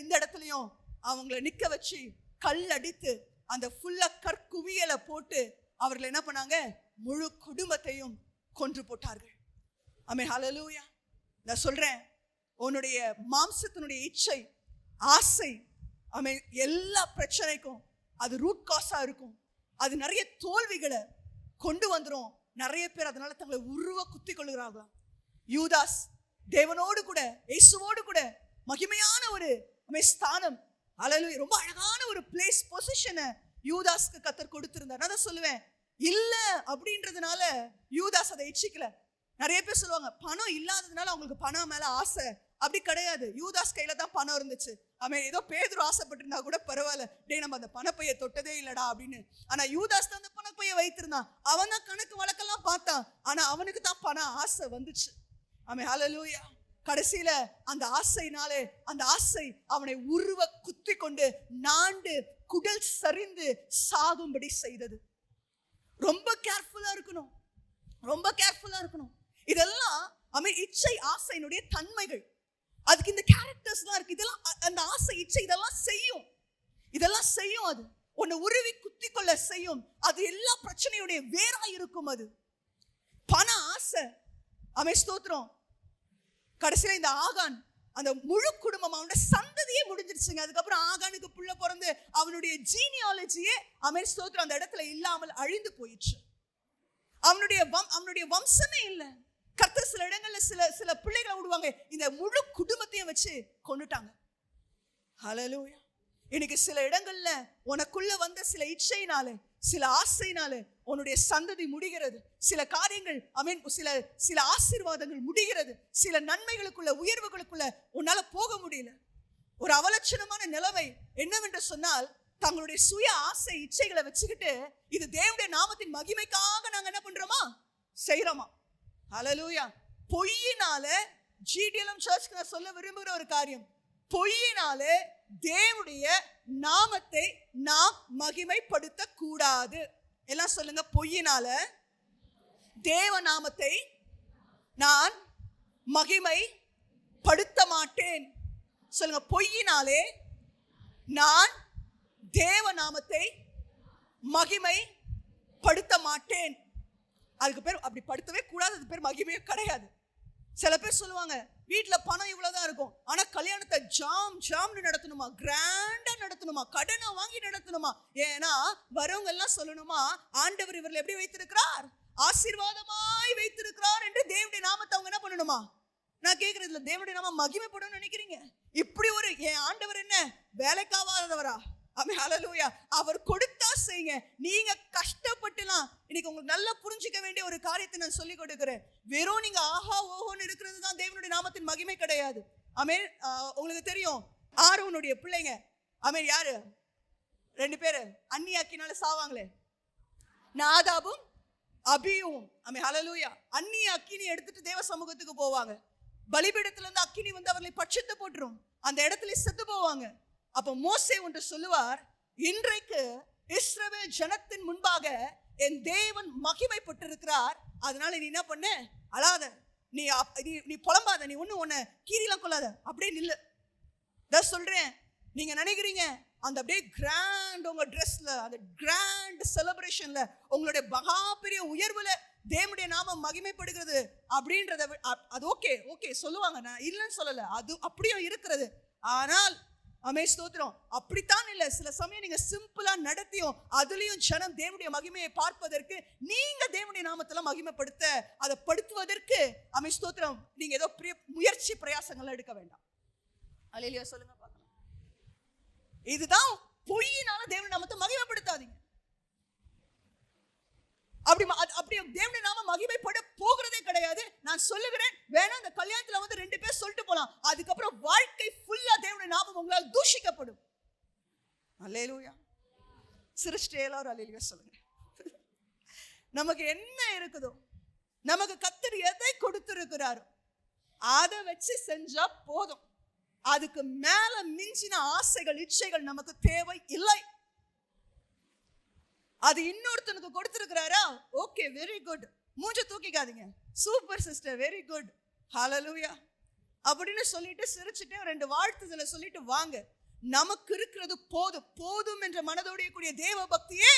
இந்த இடத்துலயும் அவங்கள நிக்க வச்சு கல் அடித்து அந்த ஃபுல்லா கற்குவியலை போட்டு அவர்கள் என்ன பண்ணாங்க? முழு குடும்பத்தையும் கொன்று போட்டார்கள். ஹல்லேலூயா. நான் சொல்றேன், உன்னுடைய மாம்சத்தினுடைய இச்சை, ஆசை, எல்லா பிரச்சனைக்கும் அது ரூட் காஸா இருக்கும். அது நிறைய தோல்விகளை கொண்டு வந்துரும். நிறைய பேர் அதனால தங்களை உருவ குத்தி கொள்ளுகிறார்கள். யூதாஸ் தேவனோடு கூட, இயேசுவோடு கூட மகிமையான ஒரு ஸ்தானம், ஹல்லேலூயா, ரொம்ப அழகான ஒரு பிளேஸ், பொசிஷனை யூதாஸ்க்கு கர்த்தர் கொடுத்திருந்தார். நான் சொல்லுவேன், இல்ல அப்படின்றதுனால யூதாஸ் அதை இச்சிக்கல. நிறைய பேர் சொல்லுவாங்க பணம் இல்லாததுனால அவங்களுக்கு பணம் மேல ஆசை. அப்படி கிடையாது. யூதாஸ் கையில தான் பணம் இருந்துச்சு. ஏதோ பேதுரு ஆசைப்பட்டிருந்தா கூட பரவாயில்ல, டே நம்ம அந்த பணப்பையை தொட்டதே இல்லடா அப்படின்னு. ஆனா யூதாஸ் தான் அந்த பணப்பையை வைத்திருந்தான். அவன் தான் கணக்கு வழக்கெல்லாம் பார்த்தான். ஆனா அவனுக்கு தான் பணம் ஆசை வந்துச்சு. ஹல்லேலூயா. கடைசியில அந்த ஆசைனாலே அந்த ஆசை அவனை உருவ குத்தி கொண்டு நாண்டு குடல் சரிந்து சாகும்படி செய்தது. ரொம்ப கேர்ஃபுல்லா இருக்கணும், ரொம்ப கேர்ஃபுல்லா இருக்கணும். இதெல்லாம் இச்சை ஆசையினுடைய தன்மைகள். அதுக்கு இந்த கேரக்டர்ஸ்லாம் இருக்கு. இதெல்லாம் அந்த ஆசை, இச்சை இதெல்லாம் செய்யும். அது உன்னை உருவி குத்தி கொள்ள செய்யும். அது எல்லா பிரச்சனையுடைய வேறா இருக்கும். அது பண ஆசை. ஸ்தோத்திரம். கடைசியில இந்த ஆகான் அந்த முழு குடும்பம், அவனுடைய சந்ததியே முடிஞ்சிருச்சுங்க. அதுக்கப்புறம் ஆகானுக்கு புள்ள பிறந்து அவனுடைய ஜீனியாலஜியே ஸ்தோத்திரம் அந்த இடத்துல இல்லாமல் அழிந்து போயிடுச்சு. அவனுடைய வம்சமே இல்லை. கர்த்தர் சில இடங்கள்ல சில பிள்ளைகளை விடுவாங்க, இந்த முழு குடும்பத்தையும் வச்சு கொன்னுட்டாங்க. ஹல்லேலூயா. இன்னைக்கு சில இடங்கள்ல உனக்குள்ள வந்த சில இச்சையினாலே, சில ஆசையினாலே உன்னுடைய சந்ததி முடிகிறது. சில காரியங்கள் சில ஆசீர்வாதங்கள் முடிகிறது. சில நன்மைகளுக்குள்ள, உயர்வுகளுக்குள்ள உன்னால போக முடியல. ஒரு அவலட்சணமான நிலைமை என்னவென்று சொன்னால், தங்களுடைய சுய ஆசை இச்சைகளை வச்சுக்கிட்டு இது தேவனுடைய நாமத்தின் மகிமைக்காக நாங்க என்ன பண்றோமா செய்யறோமா? ஹல்லேலூயா. பொய்யினால, ஜிடிஎல்எம் சர்ச்சுக்கு நான் சொல்ல விரும்புகிற ஒரு காரியம், பொய்யினாலே தேவனுடைய நாமத்தை நாம் மகிமைப்படுத்த கூடாது. எல்லாம் சொல்லுங்க, பொய்யினால தேவ நாமத்தை நான் மகிமைப்படுத்த மாட்டேன். சொல்லுங்க, பொய்யினாலே நான் தேவ நாமத்தை மகிமைப்படுத்த மாட்டேன். அதுக்கு பேர் அப்படி படுத்தவே கூடாது. அது பேர் மகிமையே கிடையாது. சில பேர் சொல்லுவாங்க, வீட்டுல பணம் இவ்வளவுதான் இருக்கும், ஆனா கல்யாணத்தை ஜாம்னு நடத்தணுமா, கிராண்டா நடத்தணுமா, கடனை வாங்கி நடத்தணுமா. ஏன்னா வரவங்க எல்லாம் சொல்லணுமா, ஆண்டவர் இவர்கள் எப்படி வைத்திருக்கிறார், ஆசீர்வாதமாய் வைத்திருக்கிறார் என்று தேவனுடைய நாமத்தை அவங்க என்ன பண்ணணுமா. நான் கேட்கறதுல தேவனுடைய நாம மகிமைப்படும் நினைக்கிறீங்க? இப்படி ஒரு என் ஆண்டவர் என்ன வேலைக்காவாதவரா? ஹல்லேலூயா. அவர் கொடுத்தா செய்யுங்க. நீங்க கஷ்டப்பட்டுலாம் இன்னைக்கு உங்களுக்கு நல்லா புரிஞ்சுக்க வேண்டிய ஒரு காரியத்தை நான் சொல்லி கொடுக்கிறேன். வெறும் நீங்க ஆஹா ஓஹோன்னு இருக்கிறது தான் தேவனுடைய நாமத்தின் மகிமை கிடையாது. உங்களுக்கு தெரியும், ஆரோனுடைய பிள்ளைங்க யாரு? 2 பேரு அன்னி அக்கினால சாவாங்களே, நாதாபும் அபியும். ஹல்லேலூயா. அன்னி அக்கினி எடுத்துட்டு தேவ சமூகத்துக்கு போவாங்க. பலிபீடத்துல இருந்து அக்கினி வந்து அவர்களை பட்சித்து போட்டுரும். அந்த இடத்துல செத்து போவாங்க. அப்ப மோசே ஒன்று சொல்லுவார், இன்றைக்கு இஸ்ரவேல் ஜனத்தின் முன்பாக என் தேவன் மகிமைப்பட்டிருக்கிறார். அதனால நீ என்ன பண்ண, அழாத, நீ புலம்பாத, நீ உன்னை கீரிலாம் கொள்ளாத, அப்படியே நில்லு. சொல்றேன், நீங்க நினைக்கிறீங்க அந்த அப்படியே கிராண்ட் உங்க ட்ரெஸ்ல, அந்த கிராண்ட் செலிப்ரேஷன்ல, உங்களுடைய மகா பெரிய உயர்வுல தேவனுடைய நாமம் மகிமைப்படுகிறது அப்படின்றத அது ஓகே சொல்லுவாங்க, நான் இல்லைன்னு சொல்லல, அது அப்படியும் இருக்கிறது. ஆனால் ஸ்தோத்திரம், அப்படித்தான் இல்ல. சில சமயம் நீங்க சிம்பிளா நடத்தியும் அதுலயும் ஜனம் தேவனுடைய மகிமையை பார்ப்பதற்கு, நீங்க தேவனுடைய நாமத்துல மகிமைப்படுத்த, அதை படுத்துவதற்கு ஸ்தோத்திரம் நீங்க ஏதோ முயற்சி பிரயாசங்கள் எடுக்க வேண்டாம். அல்லேலூயா சொல்லுங்க பார்க்கலாம். இதுதான் பொய்யினால தேவனுடைய நாமத்தை மகிமைப்படுத்தாதீங்க. அப்படி தேவனுடைய நாம மகிமைப்பட போகிறதே கிடையாது. நான் சொல்லுகிறேன், வேணா அந்த கல்யாணத்துல வந்து 2 பேர் சொல்லிட்டு போலாம், அதுக்கப்புறம் வாழ்க்கை ஃபுல்லா தேவனுடைய நாமம் உங்களால் தூஷிக்கப்படும். அல்லேலூயா. சிரிச்சிட்டே எல்லாரும் அல்லேலூயா சொல்லுங்க. நமக்கு என்ன இருக்குதோ, நமக்கு கர்த்தர் எதை கொடுத்திருக்கிறாரோ அதை வச்சு செஞ்சா போதும். அதுக்கு மேல மிஞ்சின ஆசைகள் இச்சைகள் நமக்கு தேவை இல்லை. அது இன்னொருத்தனுக்கு கொடுத்திருக்கிறாரா, ஓகே, வெரி குட், மூஞ்ச தூக்கிக்காதீங்க, சூப்பர் சிஸ்டர், வெரி குட், ஹalleluya அப்படின்னு சொல்லிட்டு சிரிச்சுட்டு 2 வாழ்த்துதலை சொல்லிட்டு வாங்க. நமக்கு இருக்கிறது போதும் போதும் என்ற மனதோடைய கூடிய தேவ பக்தியே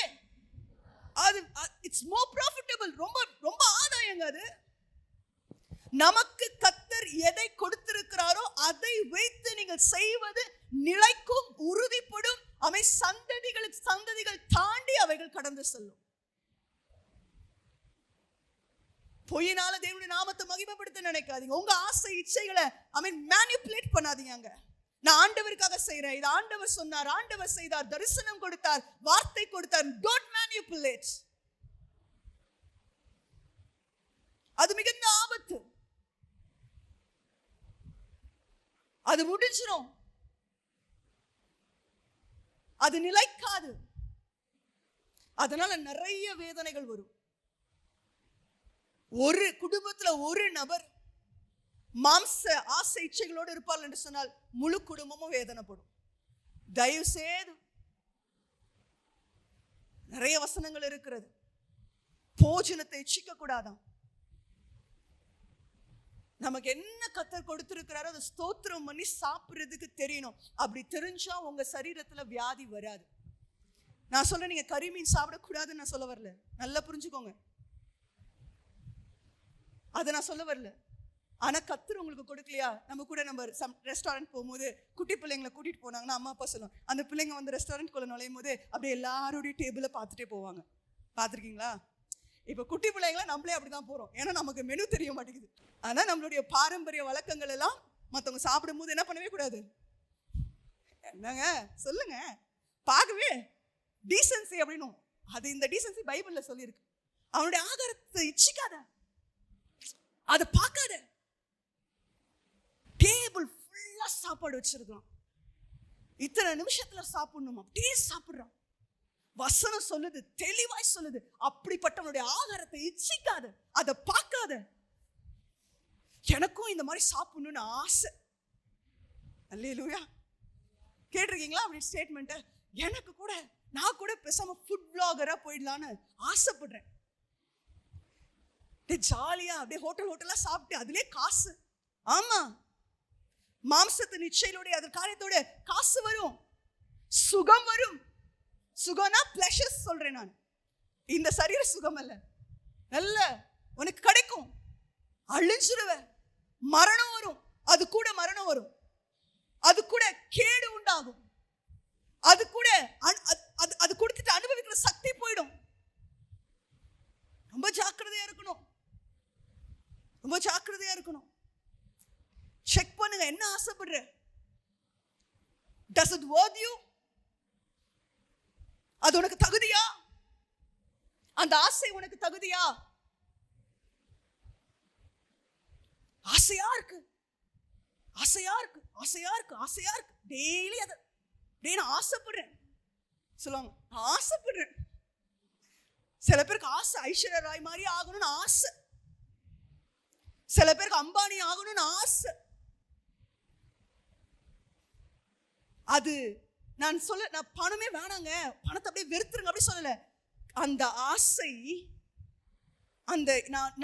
அது இட்ஸ் மோர் ப்ராஃபிட்டபிள். ரொம்ப ரொம்ப ஆதாயங்க அது. நமக்கு கர்த்தர் எதை கொடுத்திருக்கிறாரோ அதை வைத்து நீங்கள் செய்வது நிலைக்கும், உறுதிப்படும். அவை சந்ததிகள் தாண்டி அவைகள் கடந்து செல்லும். பொய்யினால தேவனுடைய நாமத்தை மகிமைப்படுத்த நினைக்காதீங்க. உங்க ஆசை இச்சைகளை மேனிபுலேட் பண்ணாதீங்க. நான் ஆண்டவருக்காக செய்றேன், இது ஆண்டவர் சொன்னார், ஆண்டவர் செய்தார், தரிசனம் கொடுத்தார், வார்த்தை கொடுத்தார். Don't manipulate. அது மிகுந்த ஆபத்து. அது முடிஞ்சிடும், அது நிலைக்காது. அதனால நிறைய வேதனைகள் வரும். ஒரு குடும்பத்துல ஒரு நபர் மாம்ச ஆசை இச்சைகளோடு இருப்பார் என்று சொன்னால் முழு குடும்பமும் வேதனைப்படும். தயவு செய்து, நிறைய வசனங்கள் இருக்கிறது, போஜனத்தை இச்சிக்க கூடாதான். நமக்கு என்ன கர்த்தர் கொடுத்திருக்கிறாரோ அதை ஸ்தோத்திரம் பண்ணி சாப்பிடுறதுக்கு தெரியணும். அப்படி தெரிஞ்சா உங்க சரீரத்துல வியாதி வராது. நான் சொல்றேன், நீங்க கறி மீன் சாப்பிடக்கூடாதுன்னு நான் சொல்ல வரல, நல்லா புரிஞ்சுக்கோங்க, அதை நான் சொல்ல வரல. ஆனா கர்த்தர் உங்களுக்கு கொடுக்கலையா, நம்ம ரெஸ்டாரண்ட் போகும்போது குட்டி பிள்ளைங்களை கூட்டிட்டு போனாங்கன்னா அம்மா அப்பா சொல்லுவாங்க, அந்த பிள்ளைங்க வந்து ரெஸ்டாரண்ட் குள்ள நுழையும் போது அப்படியே எல்லாருடைய டேபிளை பார்த்துட்டே போவாங்க. பார்த்துருக்கீங்களா? இப்ப குட்டி பிள்ளைங்களை நம்மளே அப்படிதான் போறோம், ஏன்னா நமக்கு மெனு தெரிய மாட்டேங்குது. ஆனா நம்மளுடைய பாரம்பரிய வழக்கங்கள் எல்லாம் மற்றவங்க சாப்பிடும் போது என்ன பண்ணவே கூடாது, என்னங்க சொல்லுங்க, பார்க்கவே டீசன்சி அப்படின்னும். அது இந்த டீசன்சி பைபிள்ல சொல்லியிருக்கு. அவனுடைய ஆகாரத்தை இச்சிக்காத, அதை பார்க்காத. டேபிள் ஃபுல்லா சாப்பாடு வச்சிருக்கான், இத்தனை நிமிஷத்துல சாப்பிடணும், அப்படியே சாப்பிடுறான். வசனம் சொல்லுது, தெளிவாய் சொல்லுது, அப்படிப்பட்டவனுடைய ஆகாரத்தை இச்சிக்காத, அதை பார்க்காத. எனக்கும் இந்த மாதிரி சாப்பிடணும்னு ஆசை. அல்லேலூயா. கேட்டிருக்கீங்களா அப்படி ஸ்டேட்மெண்ட்? எனக்கு கூட, நான் கூட பேசாம ஃபுட் பிளாகரா போயிடலான்னு ஆசைப்படுறேன். ஜாலியா அப்படியே ஹோட்டலா சாப்பிட்டு அதுலயே காசு. ஆமா, மாம்சத்தின் இச்சையிலோட அது காரியத்தோட காசு வரும், சுகம் வரும். சுகம்னா பிளஷர்ஸ் சொல்றேன் நான், இந்த சரீர சுகம் அல்ல. நல்ல உனக்கு கிடைக்கும், அழிஞ்சிருவ, மரணம் வரும், அது கூட மரணம் வரும், அது கூட கேடு உண்டாகும், அது கூட அது கொடுத்துட்டு அனுபவிக்கிற சக்தி போயிடும். ரொம்ப ஜாக்கிரதையா இருக்கணும், ரொம்ப ஜாக்கிரதையா இருக்கணும். செக் பண்ணுங்க, என்ன ஆசைப்படுற? Does it worth you? அது உனக்கு தகுதியா? அந்த ஆசை உனக்கு தகுதியா? ஆசையா இருக்கு, ஆசையா இருக்கு, ஆசையா இருக்கு, ஆசையா இருக்கு. டெய்லி அதை நான் ஆசைப்படுறேன் சொல்லுவாங்க, ஆசைப்படுறேன். சில பேருக்கு ஆசை ஐஸ்வர்யா ராய் மாதிரி ஆகணும்னு ஆசை, சில பேருக்கு அம்பானி ஆகணும்னு ஆசை. அது நான் பணமே வேணாங்க, பணத்தை அப்படியே வெறுத்துருங்க அப்படி சொல்லல. அந்த ஆசை, அந்த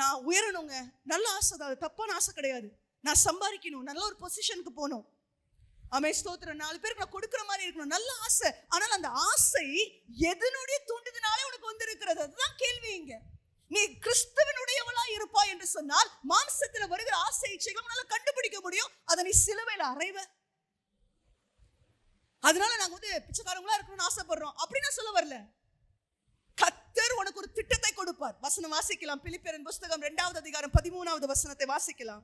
நான் உயரணுங்க, நல்ல ஆசை தான், அது தப்பான ஆசை கிடையாது. நான் சம்பாதிக்கணும், நல்ல ஒரு பொசிஷனுக்கு போகணும், ஆமென் ஸ்தோத்திரம், 4 பேருக்கு நான் கொடுக்குற மாதிரி இருக்கணும், நல்ல ஆசை. ஆனால் அந்த ஆசை எதனுடைய தூண்டுதனாலே உனக்கு வந்து இருக்கிறது? அதுதான் கேள்வி இங்க. நீ கிறிஸ்துவனுடையவளா இருப்பாய் என்று சொன்னால் மாம்சத்துல வருகிற ஆசை இச்சைகளை உன்னால கண்டுபிடிக்க முடியும். அதை நீ சிலுவையில அறைவ. அதனால நாங்க வந்து பிச்சைக்காரங்களா இருக்கணும்னு ஆசைப்படுறோம் அப்படி நான் சொல்ல வரல. கர்த்தர் உனக்கு ஒரு திட்டத்தை கொடுப்பார். வசனம் வாசிக்கலாம், பிலிப்பியரின் புஸ்தகம் 2வது அதிகாரம் 13வது வசனத்தை வாசிக்கலாம்.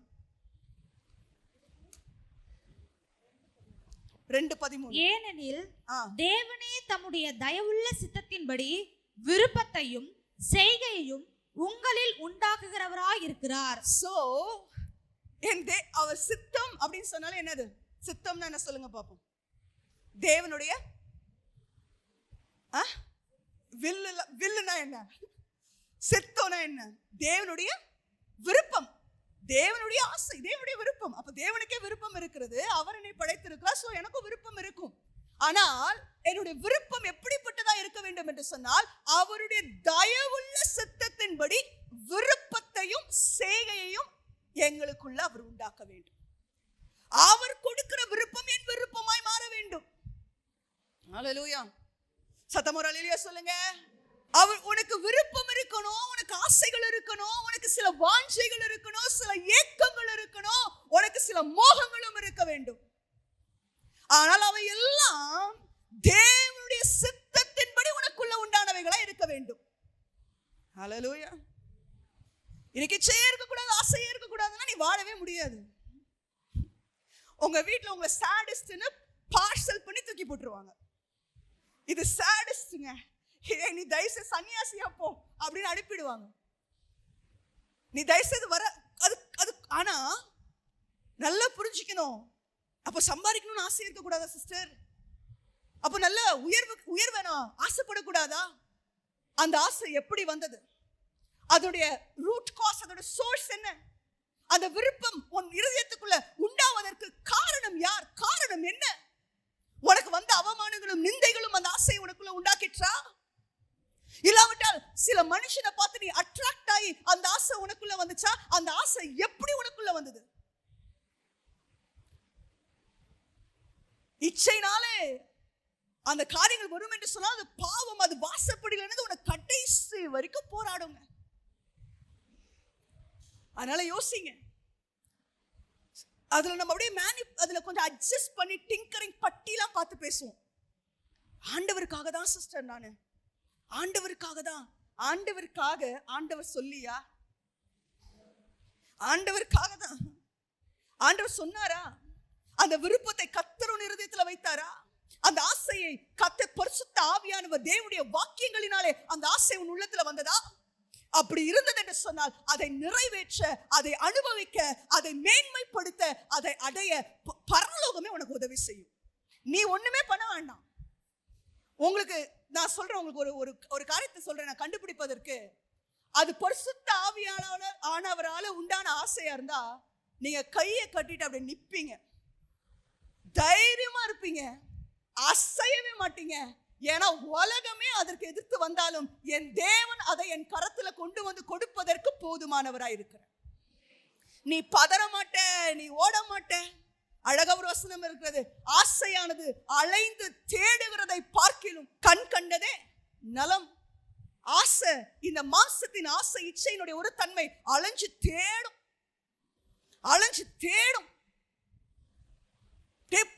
2:13. ஏனெனில் தேவனே தம்முடைய தயவுள்ள சித்தத்தின்படி விருப்பத்தையும் செய்கையையும் உங்களில் உண்டாக்குகிறவராய் இருக்கிறார். சோ அவர் சித்தம் அப்படின்னு சொன்னாலே என்னது? சித்தம்னா என்ன சொல்லுங்க பாப்போம்? தேவனுடைய வில்லுனா என்ன? சித்தம்னா என்ன? தேவனுடைய விருப்பம், தேவனுடைய ஆசை, தேவனுடைய விருப்பம். அப்ப தேவனுக்கே விருப்பம் இருக்கிறது, அவர் என்னை படைத்திருக்கிறார், சோ எனக்கும் விருப்பம் இருக்கும். ஆனால் என்னுடைய விருப்பம் எப்படிப்பட்டதா இருக்க வேண்டும் என்று சொன்னால், அவருடைய தயவுள்ள சித்தத்தின்படி விருப்பத்தையும் செய்கையையும் எங்களுக்குள்ள அவர் உண்டாக்க வேண்டும். அவர் கொடுக்கிற விருப்பம் என் விருப்பமாய் மாற வேண்டும். ஹல்லேலூயா. சத்தமா ஒரு ஹல்லேலூயா சொல்லுங்க. அவர் உனக்கு விருப்பம் இருக்கணும், உனக்கு ஆசைகள் இருக்கணும், உனக்கு சில வாஞ்சைகள் இருக்கணும், சில ஏக்கங்கள் இருக்கணும், உனக்கு சில மோகங்களும் இருக்க வேண்டும். ஆனால் அவை எல்லாம் தேவனுடைய சித்தத்தின்படி உனக்குள்ள உண்டானவைகளா இருக்க வேண்டும். ஹல்லேலூயா. இன்னைக்கு இச்சையே இருக்கக்கூடாது, ஆசையே இருக்கக்கூடாதுன்னா நீ வாழவே முடியாது. உங்க வீட்டுல உங்க சாடிஸ்ட்னு பார்சல் பண்ணி தூக்கி போட்டுருவாங்க. இது சாடிஸ்ட்ங்க, நீ தயவுசெய்து சன்னியாசியா போ அப்படின்னு அனுப்பிடுவாங்க. நீ தயவுசெய்து வர அது ஆனா நல்லா புரிஞ்சுக்கணும். அப்ப சம்பாதிக்கணும்னு ஆசை இருக்கக்கூடாதா சிஸ்டர்? அப்ப நல்ல உயர்வேனா ஆசைப்படக்கூடாதா? அந்த ஆசை எப்படி வந்தது? அதோடைய ரூட் காஸ், அதோட சோர்ஸ் என்ன? அந்த விருப்பம் உன் இருதயத்துக்குள்ள உண்டாவதற்கு காரணம் யார்? காரணம் என்ன? உனக்கு வந்த அவமானங்களும் நிந்தைகளும் அந்த ஆசையை உனக்குள்ள உண்டாக்கிற்றா? இல்லாவிட்டால் சில மனுஷனை பார்த்து நீ அட்ராக்ட் ஆகி அந்த ஆசை உனக்குள்ள வந்துச்சா? அந்த ஆசை எப்படி உனக்குள்ள வந்தது? இச்சைனாலே அந்த காரியங்கள் வரும் என்று சொன்னால் அது பாவம், அது வாசப்படியிலிருந்து உனக்கு கடைசி வரைக்கும் போராடுங்க. அதனால யோசிங்க. அதுல நம்ம அப்படியே அதுல கொஞ்சம் அட்ஜஸ்ட் பண்ணி டிங்கரிங் பட்டிலாம் பார்த்து பேசுவோம். ஆண்டவருக்காக தான் சிஸ்டர், நானு ஆண்டவருக்காக தான். ஆண்டவருக்காக ஆண்டவர் சொல்லியா? ஆண்டவருக்காக தான். ஆண்டவர் சொன்னாரா? அந்த விருப்பத்தை கர்த்தர் உன் இருதயத்துல வைத்தாரா? அந்த ஆசையை கர்த்தர் பரிசுத்த ஆவியானவர் தேவனுடைய வாக்கியங்களினாலே அந்த ஆசை உன் உள்ளத்துல வந்ததா? அப்படி இருந்தது என்று சொன்னால் அதை நிறைவேற்ற, அதை அனுபவிக்க, அதை மேன்மைப்படுத்த, அதை அடைய பரலோகமே உனக்கு உதவி செய்யும். நீ ஒண்ணுமே பண்ண வேண்டாம். உங்களுக்கு நான் சொல்றேன், உங்களுக்கு ஒரு காரியத்தை சொல்றேன். நான் கண்டுபிடிப்பதற்கு அது பரிசுத்த ஆவியானவரால உண்டான ஆசையா இருந்தா நீங்க கையை கட்டிட்டு அப்படி நிப்பீங்க, தைரியமா இருப்பீங்க, அசையவே மாட்டீங்க. ஏன்னா உலகமே அதற்கு எதிர்த்து வந்தாலும் என் தேவன் அதை என் கரத்துல கொண்டு வந்து கொடுப்பதற்கு போதுமானவராய் இருக்கிறார். நீ பதற மாட்ட, நீ ஓட மாட்ட. அழகா ஒரு வசனம் இருக்கிறது, ஆசையானது அலைந்து தேடுகிறதை பார்க்கிலும் கண் கண்டதே நலம். ஆசை, இந்த மாம்சத்தின் ஆசை, இச்சையினுடைய ஒரு தன்மை அலைஞ்சு தேடும், அலைஞ்சு தேடும்,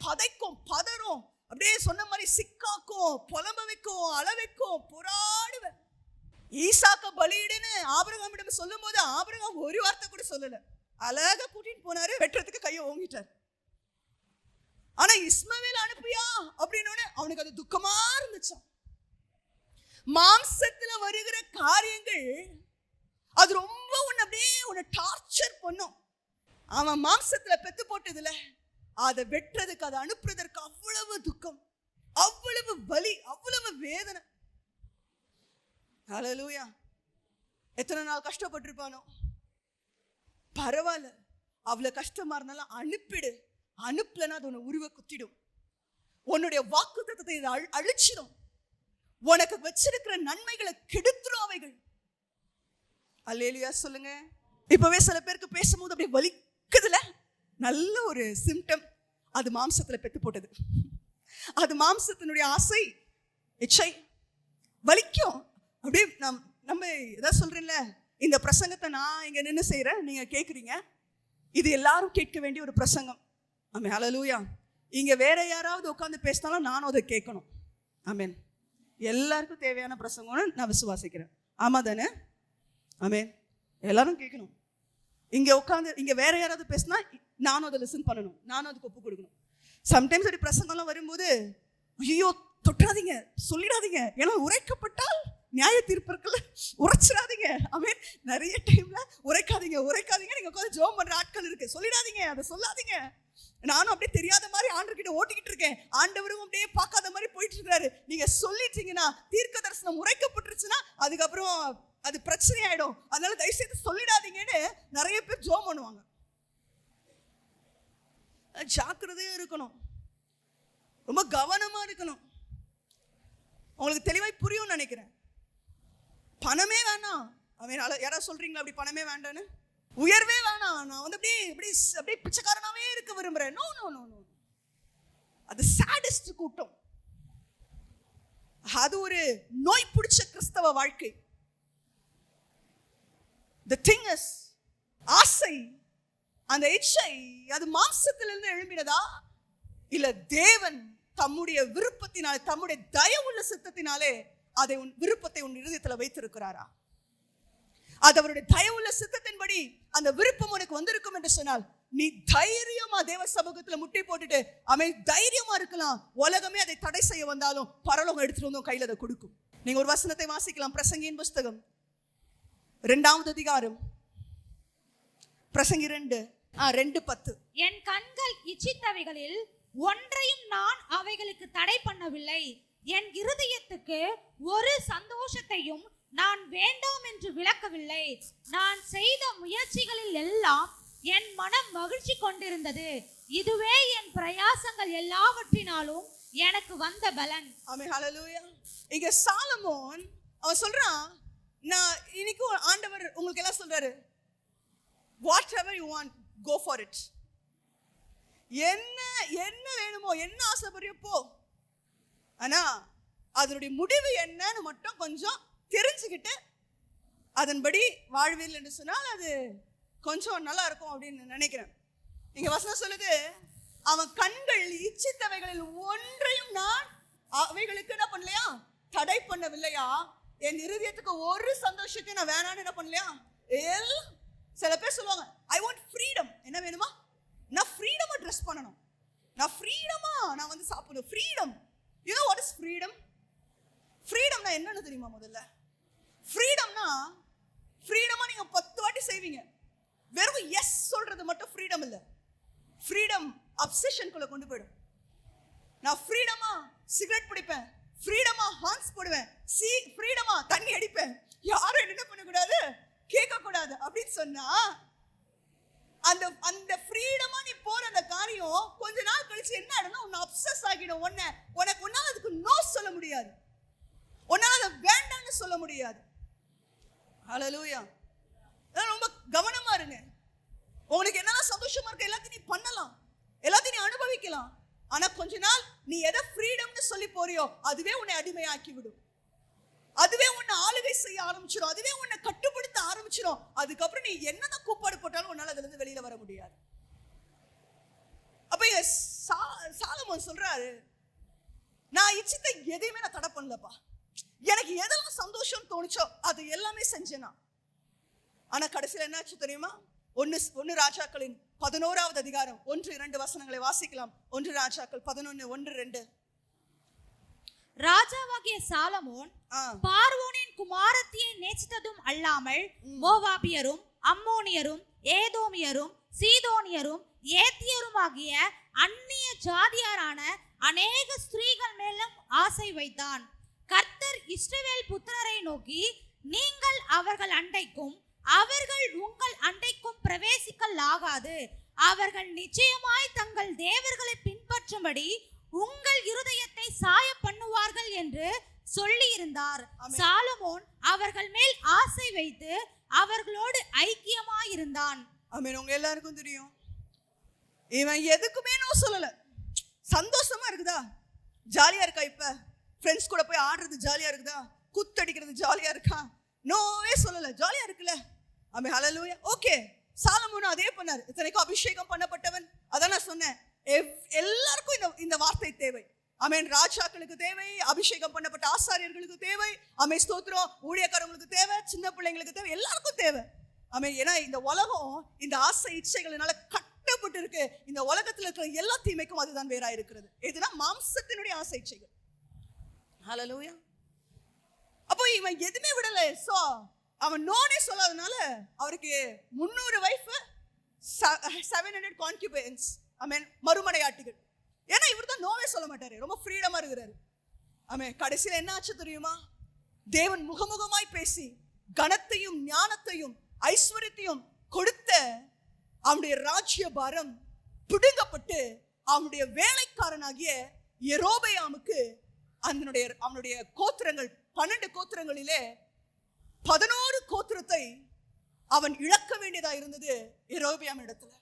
பதைக்கும், பதறும், அப்படியே சொன்ன மாதிரி சிக்காக்கும், புலம்ப வைக்கும், அளவைக்கும், போராடுவேன். ஈசாக்க பலியிடுன்னு ஆபிரகாமிடம் சொல்லும் போது ஆபிரகாம் ஒரு வார்த்தை கூட சொல்லல, அழகா கூட்டிட்டு போனாரு, வெட்டுறதுக்கு கையை ஓங்கிட்டார். ஆனா இஸ்மவேல் அனுப்பியா அப்படின்னு அவனுக்கு அது துக்கமா இருந்துச்சான். மாம்சத்துல வருகிற காரியங்கள் அது ரொம்ப உன்னை டார்ச்சர் பண்ணும். அவன் மாம்சத்துல பெத்து போட்டதுல அதை வெட்டுறதுக்கு, அதை அனுப்புறதற்கு அவ்வளவு துக்கம், அவ்வளவு வலி, அவ்வளவு வேதனை. ஹல்லேலூயா. எத்தனை நாள் கஷ்டப்பட்டிருப்பானோ. பரவாயில்ல, அவ்வளவு கஷ்டமா இருந்தாலும் அனுப்பிடு. அனுப்பலன்னா அது உன்னை உருவ குத்திடும். உன்னுடைய வாக்குத்தத்தத்தை அழிச்சிடும். உனக்கு வச்சிருக்கிற நன்மைகளை கெடுத்துரும் அவைகள். அல்லேலூயா சொல்லுங்க. இப்பவே சில பேருக்கு பேசும்போது அப்படியே வலிக்குதுல, நல்ல ஒரு சிம்டம். அது மாம்சத்துல பெத்து போட்டது. அது மாம்சத்தினுடைய ஆசை, இச்சை, வலிக்கும். அப்படியே நம்ம எதாவது சொல்றேன்ல, இந்த பிரசங்கத்தை நான் இங்க நின்று செய்யறேன், நீங்க கேட்குறீங்க. இது எல்லாரும் கேட்க வேண்டிய ஒரு பிரசங்கம். ஆமென். ஹல்லேலூயா. இங்க வேற யாராவது உட்காந்து பேசினாலும் நானும் அதை கேட்கணும். ஆமென். எல்லாருக்கும் தேவையான பிரசங்கம்னு நான் விசுவாசிக்கிறேன். ஆமா தானே? ஆமென். எல்லாரும் கேட்கணும். இங்க உட்காந்து இங்க வேற யாராவது பேசினா நானும் அதை லிசன் பண்ணணும், நானும் அதுக்கு ஒப்பு கொடுக்கணும். சம்டைம்ஸ் அப்படி பிரசங்கம்லாம் வரும்போது ஐயோ தொட்டாதீங்க, சொல்லிடாதீங்க, ஏன்னா உரைக்கப்பட்டால் நியாய தீர்ப்பு இருக்குல்ல, உரைச்சிடாதீங்க. ஆமென். நிறைய டைம்ல உரைக்காதீங்க நீங்க உட்காந்து ஜெபம் பண்ற ஆட்கள் இருக்கு, சொல்லிடாதீங்க, அதை சொல்லாதீங்க. நானும் அப்படியே தெரியாத மாதிரி ஆண்டவர்கிட்ட ஓட்டிக்கிட்டு இருக்கேன், ஆண்டவரும் அப்படியே பார்க்காத மாதிரி போயிட்டு இருக்காரு. நீங்க சொல்லிட்டீங்கன்னா, தீர்க்க தரிசனம் உரைக்கப்பட்டுருச்சுன்னா அதுக்கப்புறம் அது பிரச்சனை ஆயிடும், அதனால தயவு செய்து சொல்லிடாதீங்கன்னு நிறைய பேர் ஜோம் பண்ணுவாங்க. ஜாக்கிரதையா இருக்கணும், ரொம்ப கவனமா இருக்கணும். உங்களுக்கு தெளிவாய் புரியும் நினைக்கிறேன். பணமே வேணாம், யாராவது சொல்றீங்களா அப்படி பணமே வேண்டான்னு? உயர்வே வேணாம், நான் வந்து அப்படியே பிச்சைக்காரனாவே இருக்க விரும்புறேன். நோ நோ நோ நோ, அது சாடிஸ்ட் கூட்டம். அது ஒரு நோய் பிடிச்ச கிறிஸ்தவ வாழ்க்கை. The thing is, ஆசை, அந்த இச்சை, அது மாம்சத்திலிருந்து எழும்பினதா இல்ல தேவன் தம்முடைய விருப்பத்தினாலே, தம்முடைய தயவுள்ள சித்தத்தினாலே அதை விருப்பத்தை உன் இருதயத்தில் வைத்திருக்கிறாரா? அது அவருடைய தயவுள்ள சித்தத்தின்படி அந்த விருப்பம் உனக்கு வந்திருக்கும் என்று சொன்னால், நீ தைரியமா தேவ சமூகத்துல முட்டி போட்டுட்டு தைரியமா இருக்கலாம். உலகமே அதை தடை செய்ய வந்தாலும் பரலோகம் எடுத்துட்டு வந்து கையில அதை கொடுக்கும். நீங்க ஒரு வசனத்தை வாசிக்கலாம், பிரசங்கியின் புஸ்தகம் 2வது அதிகாரம், பிரசங்கி 2:10. என் கண்கள் இச்சித்தவைகளில் ஒன்றையும் நான் அவைகளுக்கு தடை பண்ணவில்லை, என் இருதயத்துக்கு ஒரு சந்தோஷத்தையும் நான் வேண்டாம் என்று விளக்கவில்லை. நான் செய்த முயற்சிகளில் எல்லாம் என் மனம் மகிழ்ச்சி கொண்டிருந்தது, இதுவே என் பிரயாசங்கள் எல்லாவற்றினாலும் எனக்கு வந்த பலன். ஆமென், ஹல்லேலூயா. இங்க சாலமோன் அவன் சொல்றான், நான் இன்னைக்கு ஆண்டவர் உங்களுக்கு எல்லாம் சொல்றாரு, whatever you want, go for it. என்ன வேணுமோ, என்ன ஆசைப்படுறியோ போ, ஆனா அதனுடைய முடிவு என்னன்னு மட்டும் கொஞ்சம் தெரிஞ்சுக்கிட்டு அதன்படி வாழ்வில் என்று சொன்னால் அது கொஞ்சம் நல்லா இருக்கும் அப்படின்னு நினைக்கிறேன். இங்க வசனம் சொல்லுது, அவன் கண்கள் இச்சித்தவைகளில் ஒன்றையும் நான் அவைகளுக்கு என்ன பண்ணலையா, தடை பண்ணவில்லையா, என் இருதயத்துக்கு ஒரு சந்தோஷத்தையும் நான் வேணான்னு என்ன பண்ணலையா. சில பேர் சொல்லுவாங்க, ஐ வாண்ட் ஃப்ரீடம். என்ன வேணுமா? நான் ஃப்ரீடமா ட்ரெஸ் பண்ணணும், நான் ஃப்ரீடமா நான் வந்து சாப்பிடணும். Freedom, you know what is freedom? ஃப்ரீடம்னா என்னன்னு தெரியுமா? முதல்ல ஃப்ரீடமா நீங்க 10 வாட்டி செய்வீங்க. வெறும் எஸ் சொல்றது மட்டும் ஃப்ரீடம் இல்ல. ஃப்ரீடம் அப்சஷனுக்குள்ள கொண்டு போயிடும். நான் ஃப்ரீடமா சிகரெட் பிடிப்பேன், ஃப்ரீடமா ஹார்ன்ஸ் போடுவேன், ஃப்ரீடமா தண்ணி அடிப்பேன், யாரும் என்ன பண்ணக்கூடாது, கேட்க கூடாது அப்படின்னு சொன்னா, அந்த ஃப்ரீடமா நீ போற அந்த காரியம் கொஞ்ச நாள் கழிச்சு என்ன ஆயிடும்னா உன்னை அப்சஸ் ஆகிடும். உனக்கு உன்னால அதுக்கு நோ சொல்ல முடியாது, உன்னால அதை வேண்டாம்னு சொல்ல முடியாது. ஹல்லேலூயா. ரொம்ப கவனமா இருங்க. உங்களுக்கு என்னெல்லாம் சந்தோஷமா இருக்க எல்லாத்தையும் நீ பண்ணலாம், எல்லாத்தையும் நீ அனுபவிக்கலாம். ஆனா கொஞ்ச நாள் நீ எதை ஃப்ரீடம்னு சொல்லி போறியோ அதுவே உன்னை அடிமையாக்கி விடும், அதுவே உன்னை ஆளுகை செய்ய ஆரம்பிச்சிடும், அதுவே உன்னை கட்டுப்படுத்த ஆரம்பிச்சிடும். அதுக்கப்புறம் நீ என்னதான் கூப்பாடு போட்டாலும் உன்னால அதுல இருந்து வெளியில வர முடியாது. அப்ப சாலமோன் சொல்றாரு, நான் இச்சித்த எதையுமே நான் தடை பண்ணலப்பா, எனக்கு எதெல்லாம் சந்தோஷம் தோணுச்சோ அது எல்லாமே செஞ்சேனா. ஆனா கடைசியில் என்னாச்சு தெரியுமா? 1 ராஜாக்களின் 11வது அதிகாரம் 1-2 வசனங்களை வாசிக்கலாம். 1 ராஜாக்கள் 11:1-2. ராஜாவாகிய சாலமோன் பார்வோனின் குமாரத்தியை நேசித்ததும் அல்லாமல் மோவாபியரும் அம்மோனியரும் ஏதோமியரும் சீதோனியரும் ஏத்தியருமாகிய அந்நிய ஜாதியாரான அநேக ஸ்திரீகள் மேலும் ஆசை வைத்தான். கர்த்தர் இஸ்ரவேல் புத்திரரை நோக்கி, நீங்கள் அவர்கள் அண்டைக்கும் அவர்கள் உங்கள் அண்டைக்கும் பிரவேசிக்கலாகாது, அவர்கள் நிச்சயமாய் தங்கள் தேவர்களை பின்பற்றும்படி உங்கள் இருதயத்தை சாய பண்ணுவார்கள் என்று சொல்லி இருந்தார். சாலமோன் அவர்கள் மேல் ஆசை வைத்து அவர்களோடு ஐக்கியமாய் இருந்தான். ஆமென். உங்க எல்லாருக்கும் தெரியும், இவன் எதுக்குமே நோ சொல்லல. சந்தோஷமா இருக்குதா, ஜாலியா இருக்கா, இப்ப ஃப்ரெண்ட்ஸ் கூட போய் ஆடுறது ஜாலியா இருக்குதா, குத்தடிக்கிறது ஜாலியா இருக்கா, நோவே சொல்லல, ஜாலியா இருக்குல்ல. ஆமென், ஹல்லேலூயா. ஓகே, சாலமோன் அதே பண்ணாரு. இத்தனைக்கும் அபிஷேகம் பண்ணப்பட்டவன். அதான் நான் சொன்னேன், எல்லாருக்கும் இந்த வார்த்தை தேவை. ஆமென். ராஜாக்களுக்கு தேவை, அபிஷேகம் பண்ணப்பட்ட ஆசாரியர்களுக்கு தேவை, ஆமென், ஸ்தோத்திரம், ஊழியக்காரங்களுக்கு தேவை, சின்ன பிள்ளைங்களுக்கு தேவை, எல்லாருக்கும் தேவை. ஆமென். ஏன்னா இந்த உலகம் இந்த ஆசை இச்சைகளினால கட்டப்பட்டு இருக்கு. இந்த உலகத்துல இருக்கிற எல்லா தீமைக்கும் அதுதான் வேறா இருக்கிறது. எதுனா மாம்சத்தினுடைய ஆசை இச்சைகள். ஹல்லேலூயா. அப்போ இவன் எதுவுமே விடல. சோ அவன் நோனே சொல்லாதனால அவருக்கு 300 வைஃப், 700 கான்குபைன்ஸ், ஆமென், மறுமனையாட்டிகள். ஏன்னா இவர் தான் நோவே சொல்ல மாட்டாரு, ரொம்ப ஃப்ரீடமா இருக்கிறாரு. ஆமென். கடைசியில் என்ன ஆச்சு தெரியுமா? தேவன் முகமுகமாய் பேசி கனத்தையும் ஞானத்தையும் ஐஸ்வர்யத்தையும் கொடுத்த அவனுடைய ராஜ்ய பாரம் பிடுங்கப்பட்டு அவனுடைய வேலைக்காரனாகிய யெரொபெயாமுக்கு அவனுடைய கோத்திரங்கள் 12 கோத்திரங்களிலே 11 கோத்திரத்தை அவன் இழக்க வேண்டியதா இருந்தது. யெரொபெயாம் இடத்துல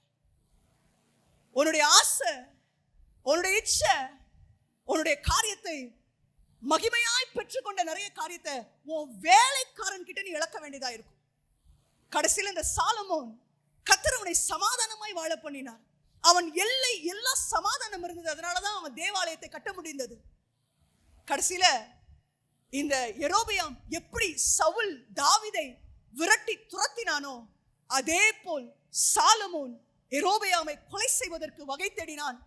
உன்னுடைய ஆசை, உன்னுடைய இச்சை, உன்னுடைய காரியத்தை மகிமையாய் பெற்றுக்கொண்ட நிறைய காரியத்தை உன் வேலைக்காரன் கிட்ட நீ இழக்க வேண்டியதா இருக்கும். கடைசியில் இந்த சாலமோன் கர்த்தர் அவனை சமாதானமாய் வாழ பண்ணினார். அவன் எல்லாம் சமாதானம் இருந்தது. அதனாலதான் அவன் தேவாலயத்தை கட்ட முடிந்தது. கடைசியில இந்த யெரொபெயாம் எப்படி சவுல் தாவீதை விரட்டி துரத்தினானோ அதே போல் சாலமோன் யெரொபெயாமை கொலை செய்வதற்கு வகை தேடினான்.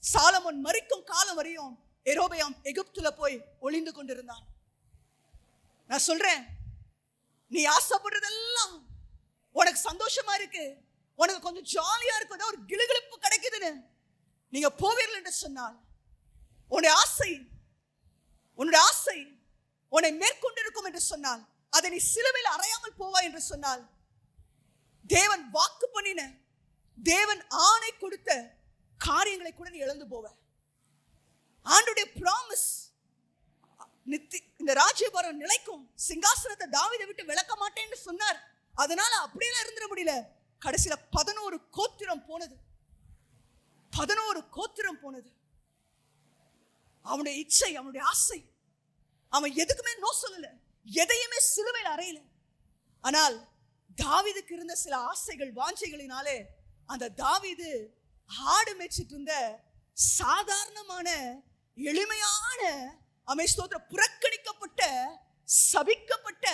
சாலமோன் மரிக்கும் காலம் வரையும் யெரொபெயாம் எகிப்துல போய் ஒளிந்து கொண்டிருந்தான். நான் சொல்றேன், நீ ஆசைப்படுறதெல்லாம் உனக்கு சந்தோஷமா இருக்கு, உனக்கு கொஞ்சம் ஜாலியா இருக்கு, ஒரு கிளுகிளுப்பு கிடைக்குதுன்னு நீங்க போவீர்கள் என்று சொன்னால் உன்னுடைய ஆசை உன்னை மேற்கொண்டிருக்கும் என்று சொன்னால், அதை நீ சிலுவையில் அறையாமல் போவாய் என்று சொன்னால், தேவன் வாக்கு பண்ணின, தேவன் ஆணை கொடுத்த காரியங்களை கூட நீ இழந்து போவ. ஆண்டவருடைய ப்ராமிஸ் இந்த ராஜ்யபாரம் நிலைக்கும், சிங்காசனத்தை தாவீதை விட்டு விலக்க மாட்டேன்னு சொன்னார். அதனால அப்படியெல்லாம் இருந்துட முடியல. கடைசியில 11 கோத்திரம் போனது. 11 கோத்திரம் போனது. அவனுடைய இச்சை, அவனுடைய ஆசை, அவன் எதுக்குமே நோ சொல்லல, எதையுமே சிலுவையில் அறையல. ஆனால் தாவீதுக்கு இருந்த சில ஆசைகள் வாஞ்சைகளினாலே அந்த தாவீது ஆடு மேய்ச்சிட்டு இருந்த சாதாரணமான எளிமையான ஸ்தோத்திரம் புறக்கணிக்கப்பட்ட சபிக்கப்பட்ட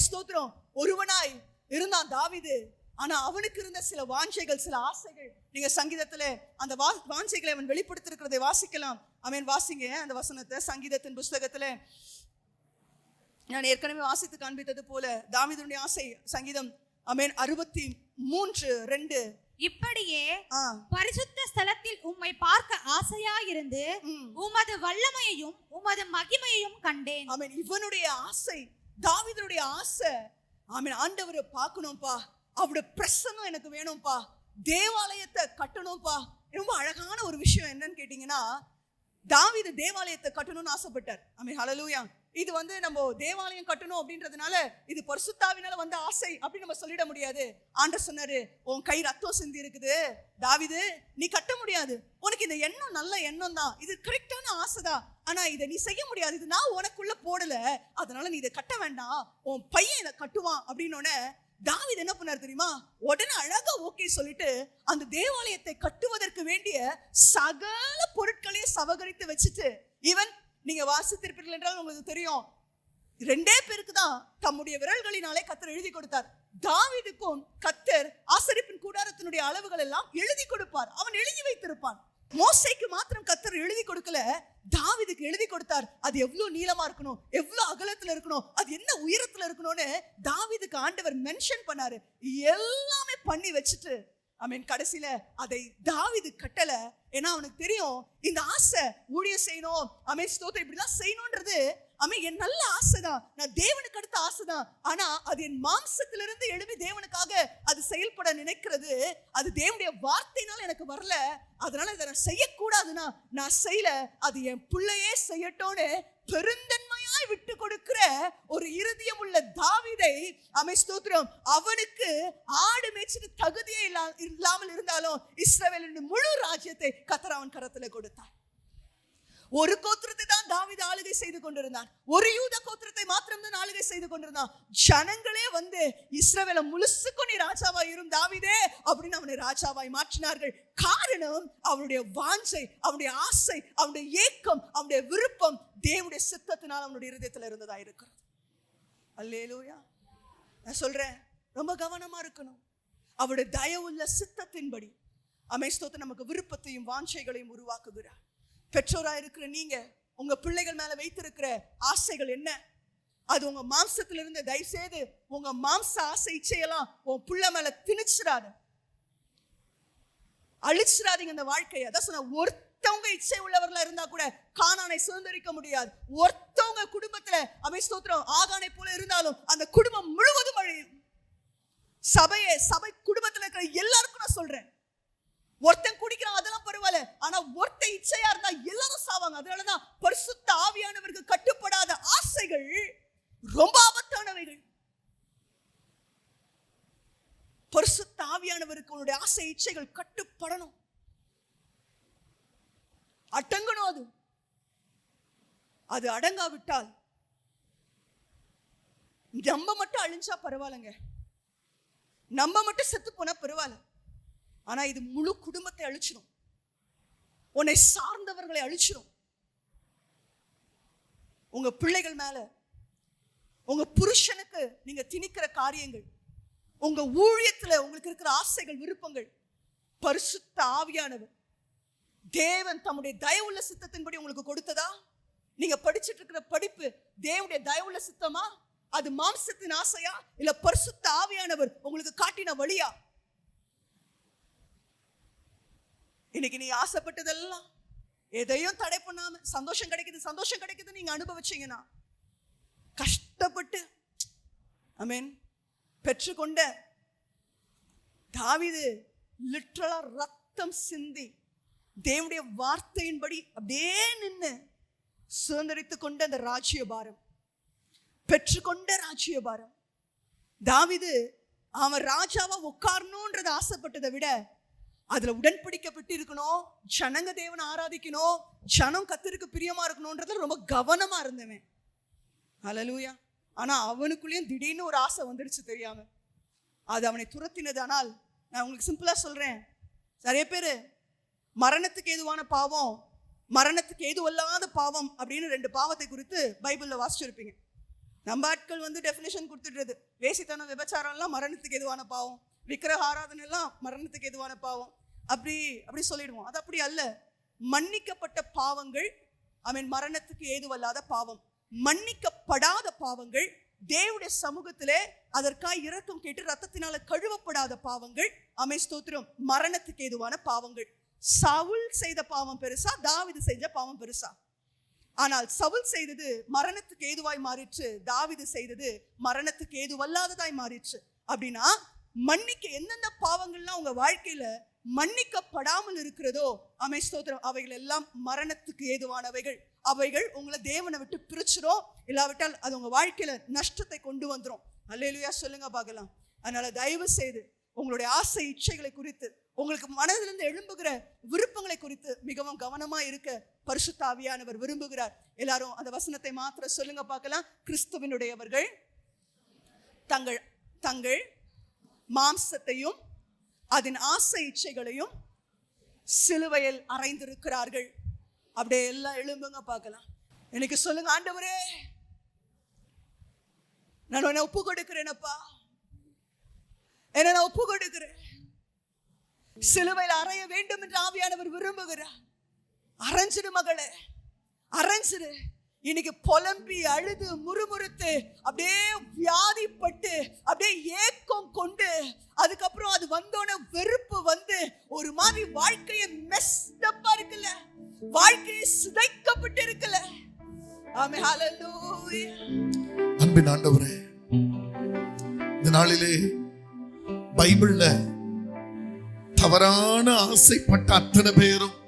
ஸ்தோத்திரம் ஒருவனாய் இருந்தான் தாவீது. ஆனா அவனுக்கு இருந்த சில வாஞ்சைகள், சில ஆசைகள், நீங்க சங்கீதத்துல அந்த வாஞ்சைகளை அவன் வெளிப்படுத்திருக்கிறதை வாசிக்கலாம். அவன் வாசிங்க அந்த வசனத்தை. சங்கீதத்தின் புஸ்தகத்துல நான் ஏற்கனவே வாசித்து காண்பித்தது போல தாவீதுடைய ஆசை, சங்கீதம் 63:2, இப்படியே பரிசுத்த ஸ்தலத்தில் உம்மை பார்க்க ஆசையாயிருந்து உமது வல்லமையையும் உமது மகிமையையும் கண்டேன். இவனுடைய ஆசை, தாவீதுடைய ஆசை, ஆண்டவரை பார்க்கணும்பா, அவருடைய பிரசன்னம் எனக்கு வேணும்பா, தேவாலயத்தை கட்டணும்பா. ரொம்ப அழகான ஒரு விஷயம் என்னன்னு கேட்டீங்கன்னா, தாவீது தேவாலயத்தை கட்டணும்னு ஆசைப்பட்டார். ஹல்லேலூயா. இது நம்ம தேவாலயம் கட்டணும் அப்படின்றதுனால இது பரிசுத்தாவினால வந்த ஆசை அப்படின்னு நம்ம சொல்லிட முடியாது. ஆண்டவர் சொன்னாரு, உன் கை ரத்தம் சிந்தி இருக்குது தாவீது, நீ கட்ட முடியாது. உனக்கு இந்த எண்ணம் நல்ல எண்ணம் தான், இது கரெக்டான ஆசைதான், ஆனா இதை நீ செய்ய முடியாது, இது நான் உனக்குள்ள போடல, அதனால நீ இதை கட்ட வேண்டாம், உன் பையன் இதை கட்டுவான் அப்படின்னு தாவீது என்ன பண்ணார் தெரியுமா? உடனே அழகா ஓகே சொல்லிட்டு அந்த தேவாலயத்தை கட்டுவதற்கு வேண்டிய சகல பொருட்களையும் சவகரித்து வச்சுட்டு, ஈவன் நீங்க வாசித்திருப்பீர்கள் என்றால் உங்களுக்கு தெரியும், 2 பேருக்கு தான் தம்முடைய விரல்களினாலே கர்த்தர் எழுதி கொடுத்தார். தாவீதுக்கும் கர்த்தர் ஆசரிப்பின் கூடாரத்தினுடைய அளவுகள் எல்லாம் எழுதி கொடுப்பார், அவன் எழுதி வைத்திருப்பான். மோசேக்கு மாத்திரம் கர்த்தர் எழுதி கொடுக்கல, தாவீதுக்கு எழுதி கொடுத்தார். அது எவ்வளவு நீளமா இருக்கணும், எவ்வளவு அகலத்துல இருக்கணும், அது என்ன உயரத்துல இருக்கணும்னு தாவீதுக்கு ஆண்டவர் மென்ஷன் பண்ணாரு. எல்லாமே பண்ணி வச்சுட்டு கடைசியில அதை தாவீது கட்டல. ஏன்னா அவனுக்கு தெரியும் இந்த ஆசை ஊழியம் செய்யணும், ஸ்தோத்திரம் இப்படிலாம் செய்யணும்ன்றது என் நல்ல ஆசைதான், நான் தேவனுக்கு அடுத்த ஆசைதான். ஆனா அது என் மாம்சத்திலிருந்து எழுப்பி தேவனுக்காக அது செயல்பட நினைக்கிறது, அது தேவனுடைய வார்த்தையினால எனக்கு வரல, அதனால இதை நான் செய்யக்கூடாதுன்னா நான் செய்யல, அது என் பிள்ளையே செய்யட்டும்னு பெருந்தன்மையாய் விட்டு கொடுக்கிற ஒரு இருதயம் உள்ள தாவீதை ஸ்தோத்திரம் அவனுக்கு ஆடு மேய்ச்சிட்டு தகுதியே இல்லாமல் இருந்தாலும் இஸ்ரவேலின் முழு ராஜ்யத்தை கர்த்தர் அவன் கரத்துல கொடுத்தார். ஒரு கோத்திரத்தை தான் தாவீது ஆளுகை செய்து கொண்டிருந்தான், ஒரு யூத கோத்திரத்தை மாத்திரம் தான் ஆளுகை செய்து கொண்டிருந்தான். ஜனங்களே இஸ்ரவேல முழுசுக்கும் நீ ராஜாவாய் இரும் தாவீதே அப்படின்னு அவனை ராஜாவாய் மாற்றினார்கள். காரணம் அவனுடைய வாஞ்சை, அவனுடைய ஆசை, அவனுடைய ஏக்கம், அவனுடைய விருப்பம் தேவனுடைய சித்தத்தினால் அவனுடைய இருதயத்தில் இருந்ததா இருக்கிறது. அல்லேலூயா. நான் சொல்றேன், ரொம்ப கவனமா இருக்கணும். அவருடைய தயவுள்ள சித்தத்தின்படி ஸ்தோத்திரம் நமக்கு விருப்பத்தையும் வாஞ்சைகளையும் உருவாக்குகிறார். பெற்றோரா இருக்கிற நீங்க உங்க பிள்ளைகள் மேல வைத்திருக்கிற ஆசைகள் என்ன? அது உங்க மாம்சத்திலிருந்து தயவு செய்து உங்க மாம்ச ஆசை இச்சையெல்லாம் உன் பிள்ளை மேல திணிச்சிடாத, அழிச்சிடாதீங்க அந்த வாழ்க்கையை. அதான் சொன்ன, ஒருத்த ஒருத்தவங்க இச்சை உள்ளவர்களா இருந்தா கூட கானானை சுதந்தரிக்க முடியாது. ஒருத்தவங்க குடும்பத்துல ஸ்தோத்திரம் ஆகானை போல இருந்தாலும் அந்த குடும்பம் முழுவதும் அழியும். சபை குடும்பத்துல இருக்கிற எல்லாருக்கும் நான் சொல்றேன், ஒருத்தன் குடிக்கிறான் அதெல்லாம் பரவாயில்ல, ஆனா ஒருத்தன் இச்சையா இருந்தா எல்லாரும் சாவாங்க. அதனாலதான் பரிசுத்த ஆவியானவருக்கு கட்டுப்படாத ஆசைகள் ரொம்ப ஆபத்தானவைகள். பரிசுத்த ஆவியானவருக்கு உன்னுடைய ஆசை இச்சைகள் கட்டுப்படணும், அடங்கணும். அது அடங்காவிட்டால் நம்ம மட்டும் அழிஞ்சா பரவாயில்லைங்க, நம்ம மட்டும் செத்து போனா பரவாயில்ல, ஆனா இது முழு குடும்பத்தை அழிச்சிடும், உன்னை சார்ந்தவர்களை அழிச்சிடும். உங்க பிள்ளைகள் மேல, உங்க புருஷனுக்கு நீங்க திணிக்கிற காரியங்கள், உங்க ஊழியத்துல உங்களுக்கு இருக்கிற ஆசைகள் விருப்பங்கள், பரிசுத்த ஆவியானவர் தேவன் தம்முடைய தயவுள்ள சித்தத்தின்படி உங்களுக்கு கொடுத்ததா? நீங்க படிச்சிட்டு இருக்கிற படிப்பு தேவனுடைய தயவுள்ள சித்தமா? அது மாம்சத்தின் ஆசையா இல்ல பரிசுத்த ஆவியானவர் உங்களுக்கு காட்டின வழியா? இன்னைக்கு நீ ஆசைப்பட்டதெல்லாம் எதையும் தடை பண்ணாம சந்தோஷம் கிடைக்குது நீங்க அனுபவிச்சீங்கன்னா, கஷ்டப்பட்டு ஆமென் பெற்றுக்கொண்ட தாவீது லிட்டரலா ரத்தம் சிந்தி தேவனுடைய வார்த்தையின்படி அப்படியே நின்று சுதந்திரித்துக் கொண்ட அந்த ராஜ்யபாரம், பெற்றுக்கொண்ட ராஜ்யபாரம். தாவீது அவன் ராஜாவா உட்காரணும்ன்றது ஆசைப்பட்டதை விட அதுல உடன்படிக்கப்பட்டு இருக்கணும், ஜனங்க தேவனை ஆராதிக்கணும், ஜனம் கர்த்தருக்கு பிரியமா இருக்கணும்ன்றதுல ரொம்ப கவனமா இருந்தவன். ஹல்லேலூயா. ஆனா அவனுக்குள்ளேயும் திடீர்னு ஒரு ஆசை வந்துடுச்சு தெரியாம, அது அவனை துரத்தினது. ஆனால் நான் உங்களுக்கு சிம்பிளா சொல்றேன், நிறைய பேரு மரணத்துக்கு ஏதுவான பாவம், மரணத்துக்கு ஏதுவல்லாத பாவம் அப்படின்னு 2 பாவத்தை குறித்து பைபிள்ல வாசிச்சிருப்பீங்க. நம்ம ஆட்கள் டெஃபினேஷன் கொடுத்துடுறது, வேசித்தனம் விபச்சாரம் எல்லாம் மரணத்துக்கு ஏதுவான பாவம், விக்கிரக ஆராதனை எல்லாம் மரணத்துக்கு ஏதுவான பாவம், அப்படி சொல்லிடுவோம். அது அப்படி அல்ல. மன்னிக்கப்பட்ட பாவங்கள் மரணத்துக்கு ஏதுவல்லாத பாவம், மன்னிக்கப்படாத பாவங்கள், தேவனுடைய சமூகத்திலே அதற்காக இரக்கம் கேட்டு ரத்தத்தினால கழுவப்படாத பாவங்கள், ஸ்தோத்திரம், மரணத்துக்கு ஏதுவான பாவங்கள். சவுல் செய்த பாவம் பெருசா, தாவீது செஞ்ச பாவம் பெருசா? ஆனால் சவுல் செய்தது மரணத்துக்கு ஏதுவாய் மாறிற்று, தாவீது செய்தது மரணத்துக்கு ஏதுவல்லாததாய் மாறிற்று. அப்படின்னா மன்னிக்க எந்தெந்த பாவங்கள்லாம் உங்க வாழ்க்கையில மன்னிக்கப்படாமல் இருக்கிறதோ ஸ்தோத்திரம், அவைகள் எல்லாம் மரணத்துக்கு ஏதுவானவைகள். அவைகள் உங்களை தேவனை விட்டு பிரிச்சிடும், இல்லாவிட்டால் அது உங்க வாழ்க்கையில நஷ்டத்தை கொண்டு வந்துடும். அல்லேலூயா சொல்லுங்க பார்க்கலாம். அதனால தயவு செய்து உங்களுடைய ஆசை இச்சைகளை குறித்து, உங்களுக்கு மனதிலிருந்து எழும்புகிற விருப்பங்களை குறித்து மிகவும் கவனமா இருக்க பரிசுத்த ஆவியானவர் விரும்புகிறார். எல்லாரும் அந்த வசனத்தை மாத்திர சொல்லுங்க பார்க்கலாம். கிறிஸ்துவினுடையவர்கள் தங்கள் தங்கள் மாம்சத்தையும் அதன் ஆசை இச்சைகளையும் சிலுவையில் அறைந்திருக்கிறார்கள். அப்படியே எல்லாம் எழும்புங்க பார்க்கலாம். எனக்கு சொல்லுங்க, ஆண்டவரே நான் உன்னை ஒப்பு கொடுக்கிறேனப்பா, என்ன நான் ஒப்பு கொடுக்கிறேன். சிலுவையில் அறைய வேண்டும் என்று ஆவியானவர் விரும்புகிறார். அரைஞ்சிடு மகளே, அரைஞ்சிடு. இன்னைக்கு புலம்பி அழுது முறுமுறுத்து அப்படியே வியாதிப்பட்டு அப்படியே ஏக்கம் கொண்டு அதுக்கப்புறம் அது வந்தோன வெறுப்பு வந்து ஒரு மாதிரி வாழ்க்கையை மெஸ்டப்பா இருக்குல்ல, வாழ்க்கையை சிதைக்கப்பட்டு இருக்குல்ல. ஆமென், ஹல்லேலூயா. அன்பின் ஆண்டவரே, இந்த நாளிலே பைபிள்ல தவறான ஆசைப்பட்ட அத்தனை பேரும்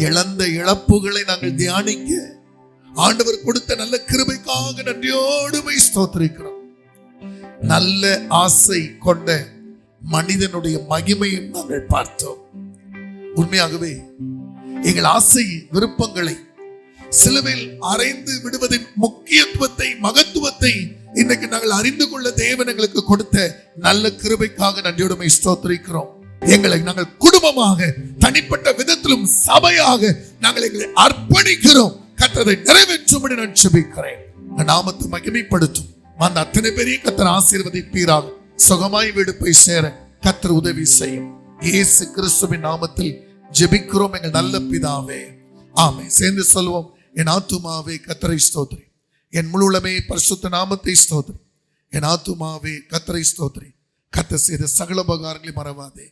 இழந்த இழப்புகளை நாங்கள் தியானிக்க ஆண்டவர் கொடுத்த நல்ல கிருபைக்காக நன்றியோடு ஸ்தோத்திரிக்கிறோம். நல்ல ஆசை கொண்ட மனிதனுடைய மகிமையும் நாங்கள் பார்த்தோம். உண்மையாகவே எங்கள் ஆசை விருப்பங்களை சிலுவையில் அறைந்து விடுவதின் முக்கியத்துவத்தை, மகத்துவத்தை இன்றைக்கு நாங்கள் அறிந்து கொள்ள தேவன் எங்களுக்கு கொடுத்த நல்ல கிருபைக்காக நன்றியோடு ஸ்தோத்திரிக்கிறோம். எங்களை நாங்கள் குடும்பமாக, தனிப்பட்ட விதத்திலும் சபையாக நாங்கள் எங்களை அர்ப்பணிக்கிறோம். கர்த்தரை நிறைவேற்றும்படி நான் ஜெபிக்கிறேன். நாமத்தை மகிமைப்படுத்தும் அந்த அத்தனை பேரையும் கர்த்தர் ஆசீர்வதிப்பீராக. சுகமாய் வீடு போய் சேர கர்த்தர் உதவி செய்யும். இயேசு கிறிஸ்துவின் நாமத்தில் ஜெபிக்கிறோம் எங்கள் நல்ல பிதாவே, ஆமென். சேர்ந்து சொல்வோம். என் ஆத்துமாவே கர்த்தரை ஸ்தோத்திரி, என் முழு உள்ளமே பரிசுத்த நாமத்தை ஸ்தோத்திரி. என் ஆத்துமாவே கர்த்தரை ஸ்தோத்திரி, கர்த்தர் செய்த சகல உபகாரங்களை மறவாதே.